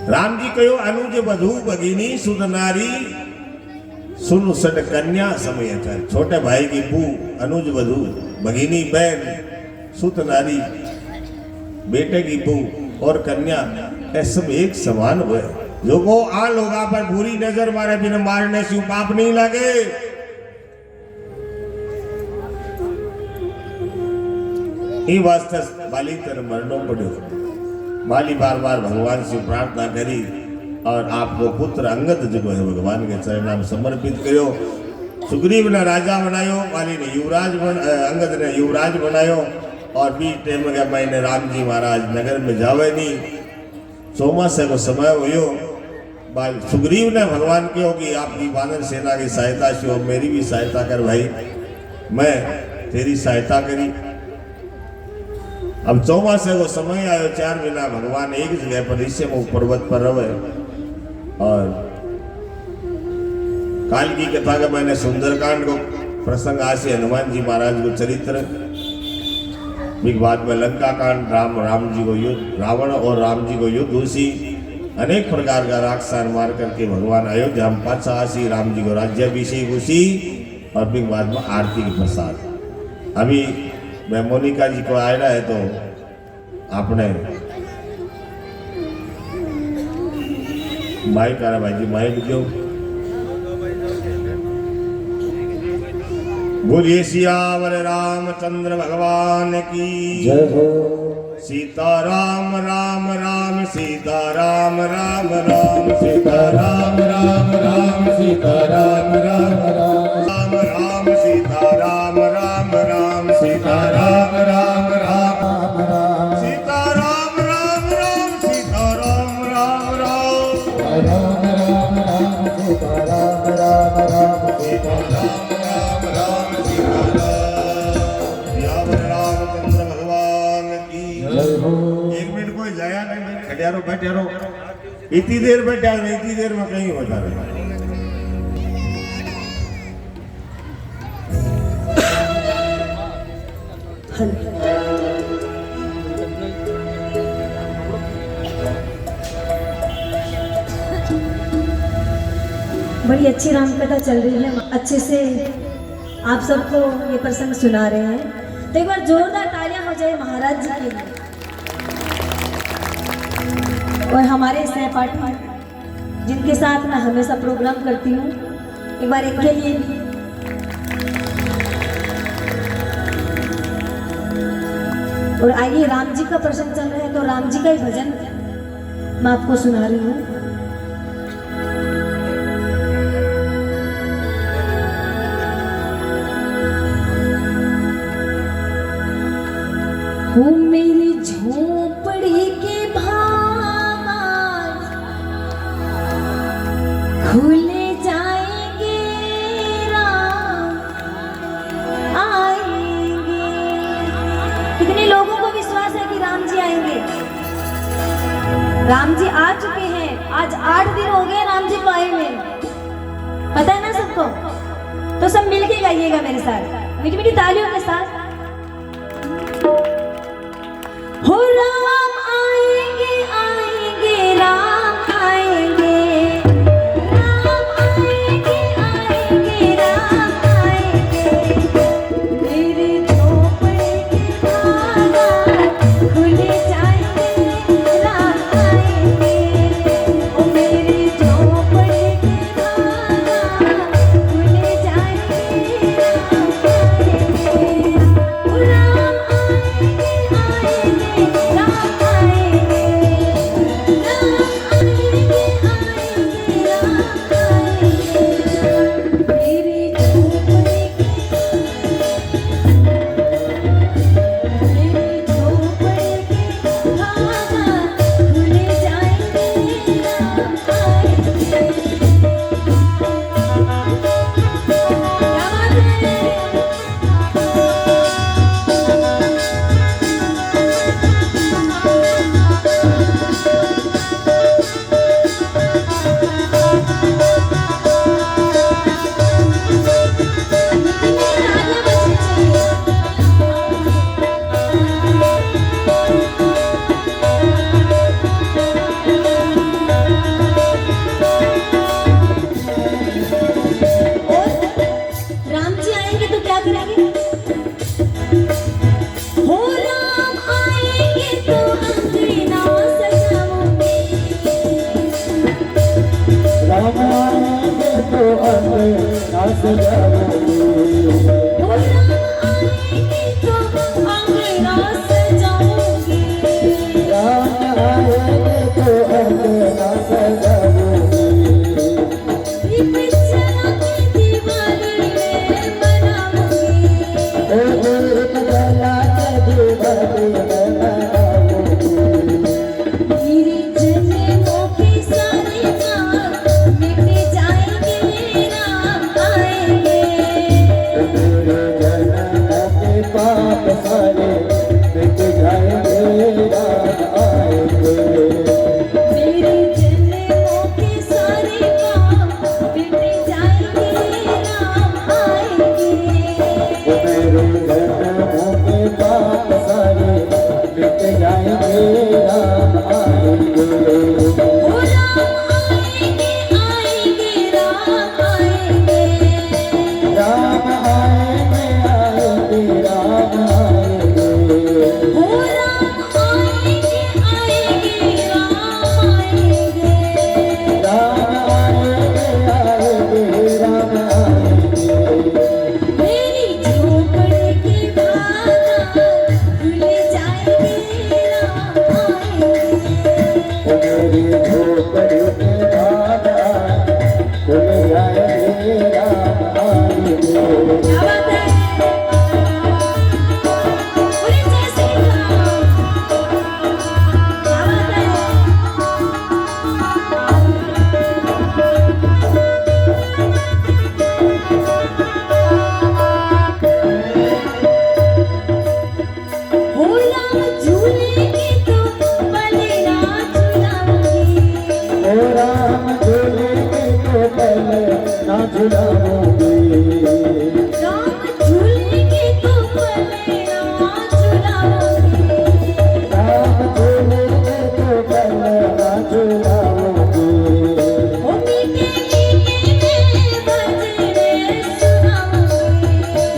राम जी कहो अनुज बधु भगिनी सुध नारी सुन सट कन्या समय था। छोटे भाई की बू अनुज बधु भगिनी बहन सुत नारी बेटे की बू और कन्या ऐसे एक समान हुए। जो को आ लोगा पर बुरी नजर मारे बिना मारने से पाप नहीं लगे। ये वास्ते बाली तर मरनो पड़ो। बाली बार बार भगवान से प्रार्थना करी और आपको पुत्र अंगद जो है भगवान के चरणाम समर्पित करो। सुग्रीव ने राजा बनायो, बाली ने युवराज अंगद ने युवराज बनायो। और बीच टाइम के महीने राम जी महाराज नगर में जावे नहीं। चौमासे को समय हुयो। सुग्रीव ने भगवान कहो कि आपकी वानर सेना की सहायता से और मेरी भी सहायता कर भाई। मैं तेरी सहायता करी। अब चौमासे को समय आयो, 4 महीना भगवान एक जगह पर ऋषि पर्वत पर रहे। और काल की कथा का मैंने सुंदरकांड को प्रसंग आसे हनुमान जी महाराज को चरित्र बाद में लंका कांड राम जी को युद्ध, रावण और राम जी को युद्ध उसी अनेक प्रकार का राक्षस मार करके भगवान अयोध्या में पाछा आसी। राम जी को राज्याभिषेक उसी और फिर बाद में आरती के प्रसाद। अभी मैं मोनिका जी को आया है तो आपने माइक आ रहा भाई जी, माइक दो। बोलिए सियावर रामचंद्र भगवान की जय हो। सीता राम राम राम सीता राम राम राम सीता राम राम राम सीता राम राम राम राम सीता राम राम राम सीता राम राम राम राम सीता राम राम राम सीता राम राम राम राम राम राम सीता राम राम राम सीता राम राम राम सीता राम रामचंद्र भगवान की जय हो। 1 मिनट कोई जाया नहीं, खड़िया रहो बैठे रहो। इतनी देर बैठा नहीं, इतनी देर में कहीं बता रहे। बड़ी अच्छी रामकथा चल रही है, अच्छे से आप सबको ये प्रसंग सुना रहे हैं। तो एक बार जोरदार तालियां हो जाए महाराज जी के लिए और हमारे सहपाठी जिनके साथ मैं हमेशा प्रोग्राम करती हूँ, एक बार इनके लिए भी। और आइए, राम जी का प्रसंग चल रहा है तो राम जी का ही भजन मैं आपको सुना रही हूँ। हो मेरी झोपड़ी के भाग खुले जाएंगे, राम आएंगे। कितने लोगों को विश्वास है कि राम जी आएंगे? राम जी आ चुके हैं। आज 8 दिन हो गए राम जी को आए हुए, पता है ना सबको? तो सब मिलके गाइएगा मेरे साथ, मीठी मीठी तालियों के साथ। हो राम आएंगे आएंगे राम आएंगे, राम आएंगे आएंगे राम आएंगे। मेरे झोपड़े के बागान खुले जाएंगे, राम आएंगे। सजाऊंगी आएंगे तो अंगना सजाऊंगी राम आएंगे तो अंगना सजाऊंगी दीप जला के दिवाली में मनाऊंगी ओ दीप जला के दिवाली में मनाऊंगी मेरे जन्मों के सारे काम मिट जाएंगे राम आएंगे मेरे जन्म के पाप सारे मिट जाएंगे राम आएंगे मेरे जन्मों के सारे काम मिट जाएंगे राम आएंगे मेरे जन्म के पाप सारे मिट जाएंगे राम आएंगे ओ राम आएंगे आएंगे राम आएंगे राम आएंगे आएंगे राम आएंगे ओ राम आएंगे आएंगे राम आएंगे राम आएंगे आएंगे राम आएंगे मेरी झोपड़ी के बादल खुल जाएंगे राम आएंगे मेरी झोपड़ी के बादल खुल जाएंगे राम आएंगे क्या बात है बोले जय श्री राम क्या बात है हो राम झूलेंगे तो बलिया झूलाऊंगी ओ राम झूलेंगे तो पहले ना झुलाऊंगी राम झूलेंगे तो बलिया झूलाऊंगी राम झूलेंगे तो पहले ना झुलाऊंगी ओ मीठे मीठे में बजरे सुनाऊंगी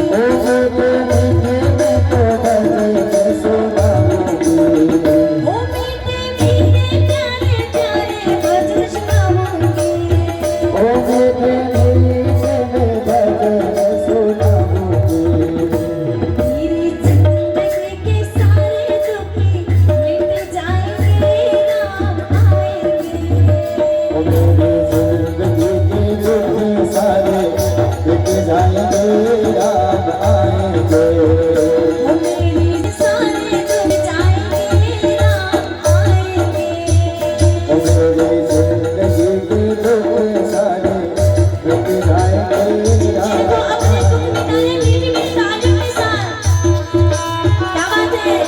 ओ मीठे मीठे में तो बजरे सुनाऊंगी ओ मीठे मीठे प्यारे प्यारे बजरे सुनाऊंगी ओ मीठे मीठे में बजरे सुनाऊंगी मेरी जिंदगी के सारे दुखी मिट जाएंगे राम आएंगे ओ मेरी जिंदगी के दुख सारे मिट जाएंगे राम आएंगे ओ मेरी सारे दुख जाएंगे राम आएंगे ओ मेरी जिंदगी के दुख सारे मिट जाएंगे जिनको राम अपने दुख मिटाने मीठी मीठी तालियों के साथ क्या बात है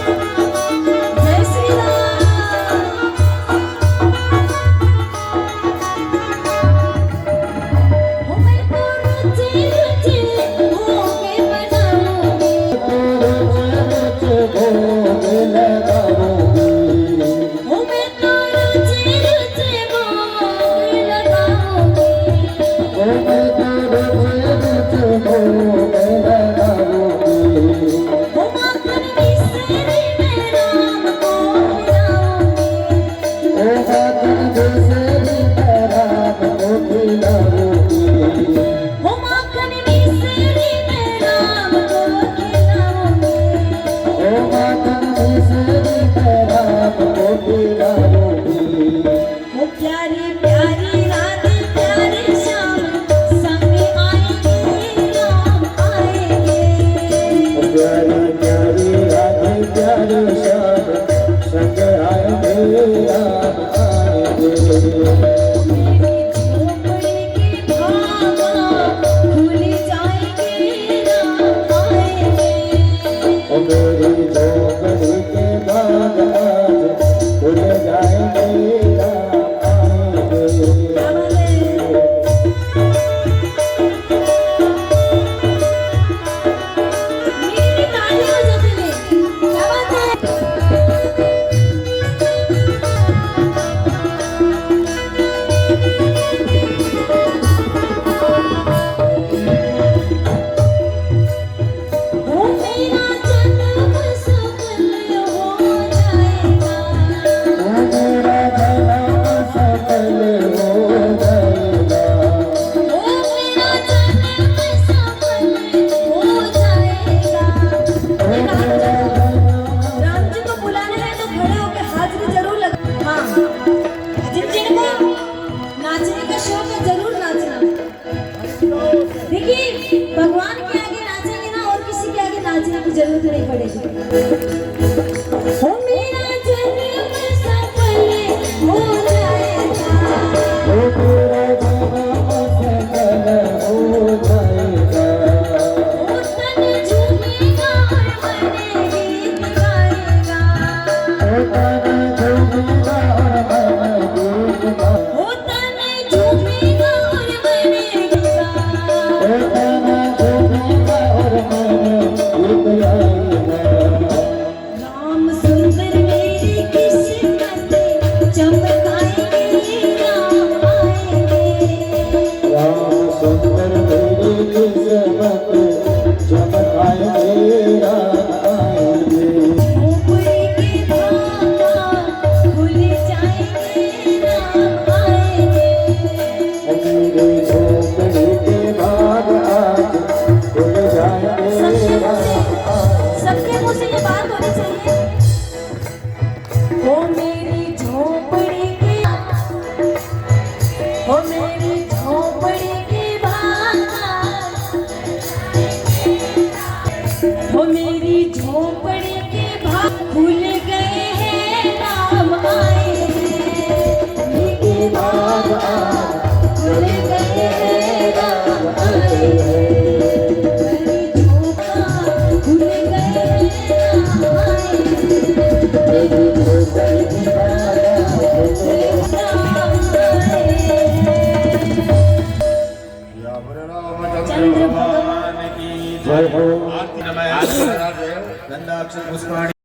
जय श्री राम हो मैं तो रुचि रुचि होके बनाऊंगी भोग लगाऊंगी हो मैं तो रुचि रुचि भोग लगाऊंगी ओ मैं तो भोग लगाऊंगी हो माखन मिश्री में राम को खिलाऊंगी ओ माखन बिसरी मैं राम को खिलाऊंगी हो माखन मिश्री में राम को खिलाऊंगी ओ माखन बिसरी मैं राम को खिलाऊंगी हो प्यारी प्यारी रात प्यारे श्याम संग आएंगे राम आएंगे ओ प्यारी प्यारी राधे प्यारे श्याम संग आएंगे राम आएंगे मेरी झोपड़ी की भामा खुल जाएंगे राम आएंगे ओ मेरी झोपड़ी के बाद आज खुल जाएंगे राम आएंगे मेरी ताली हो जाती है क्या बात है साजने की जरूरत नहीं पड़ेगी। हो मेरा जन्म सफल हो जाएगा, ओ तेरा जन्म सफल हो जाएगा। ओ तन झूमेगा और मन गीत गाएगा, ओ तन झूमेगा और मन गीत गाएगा। ओ तन झूमेगा और मन गीत गाएगा। ओ तन झूमेगा और मन गीत गाएगा। राम सुंदर मेरी किस्मत चमकाएंगे, राम आएंगे। राम सुंदर मेरी किस्मत चमकाएंगे, राम आएंगे। झोपड़ी के भागा खुल जाएंगे, राम आएंगे। मेरे झोपड़ी के भाग आज खुल जाएंगे, राम आएंगे। सबके मुंह से ये बात होनी चाहिए। ओ मेरी झोपड़ी के, ओ मेरी झोपड़ी के भागा, ओ मेरी झोपड़ी के भाग खुल गए हैं, राम आए हैं। के भाग आज खुल गए हैं, राम आए हैं। मेरी झोपड़ा खुल गए हैं, राम आए हैं। मेरी झोपड़ी के भाग आज खुल गए। या बोले रामचंद्र भगवान की जय हो। आरती नमः। गंधाक्षर पुष्पाणि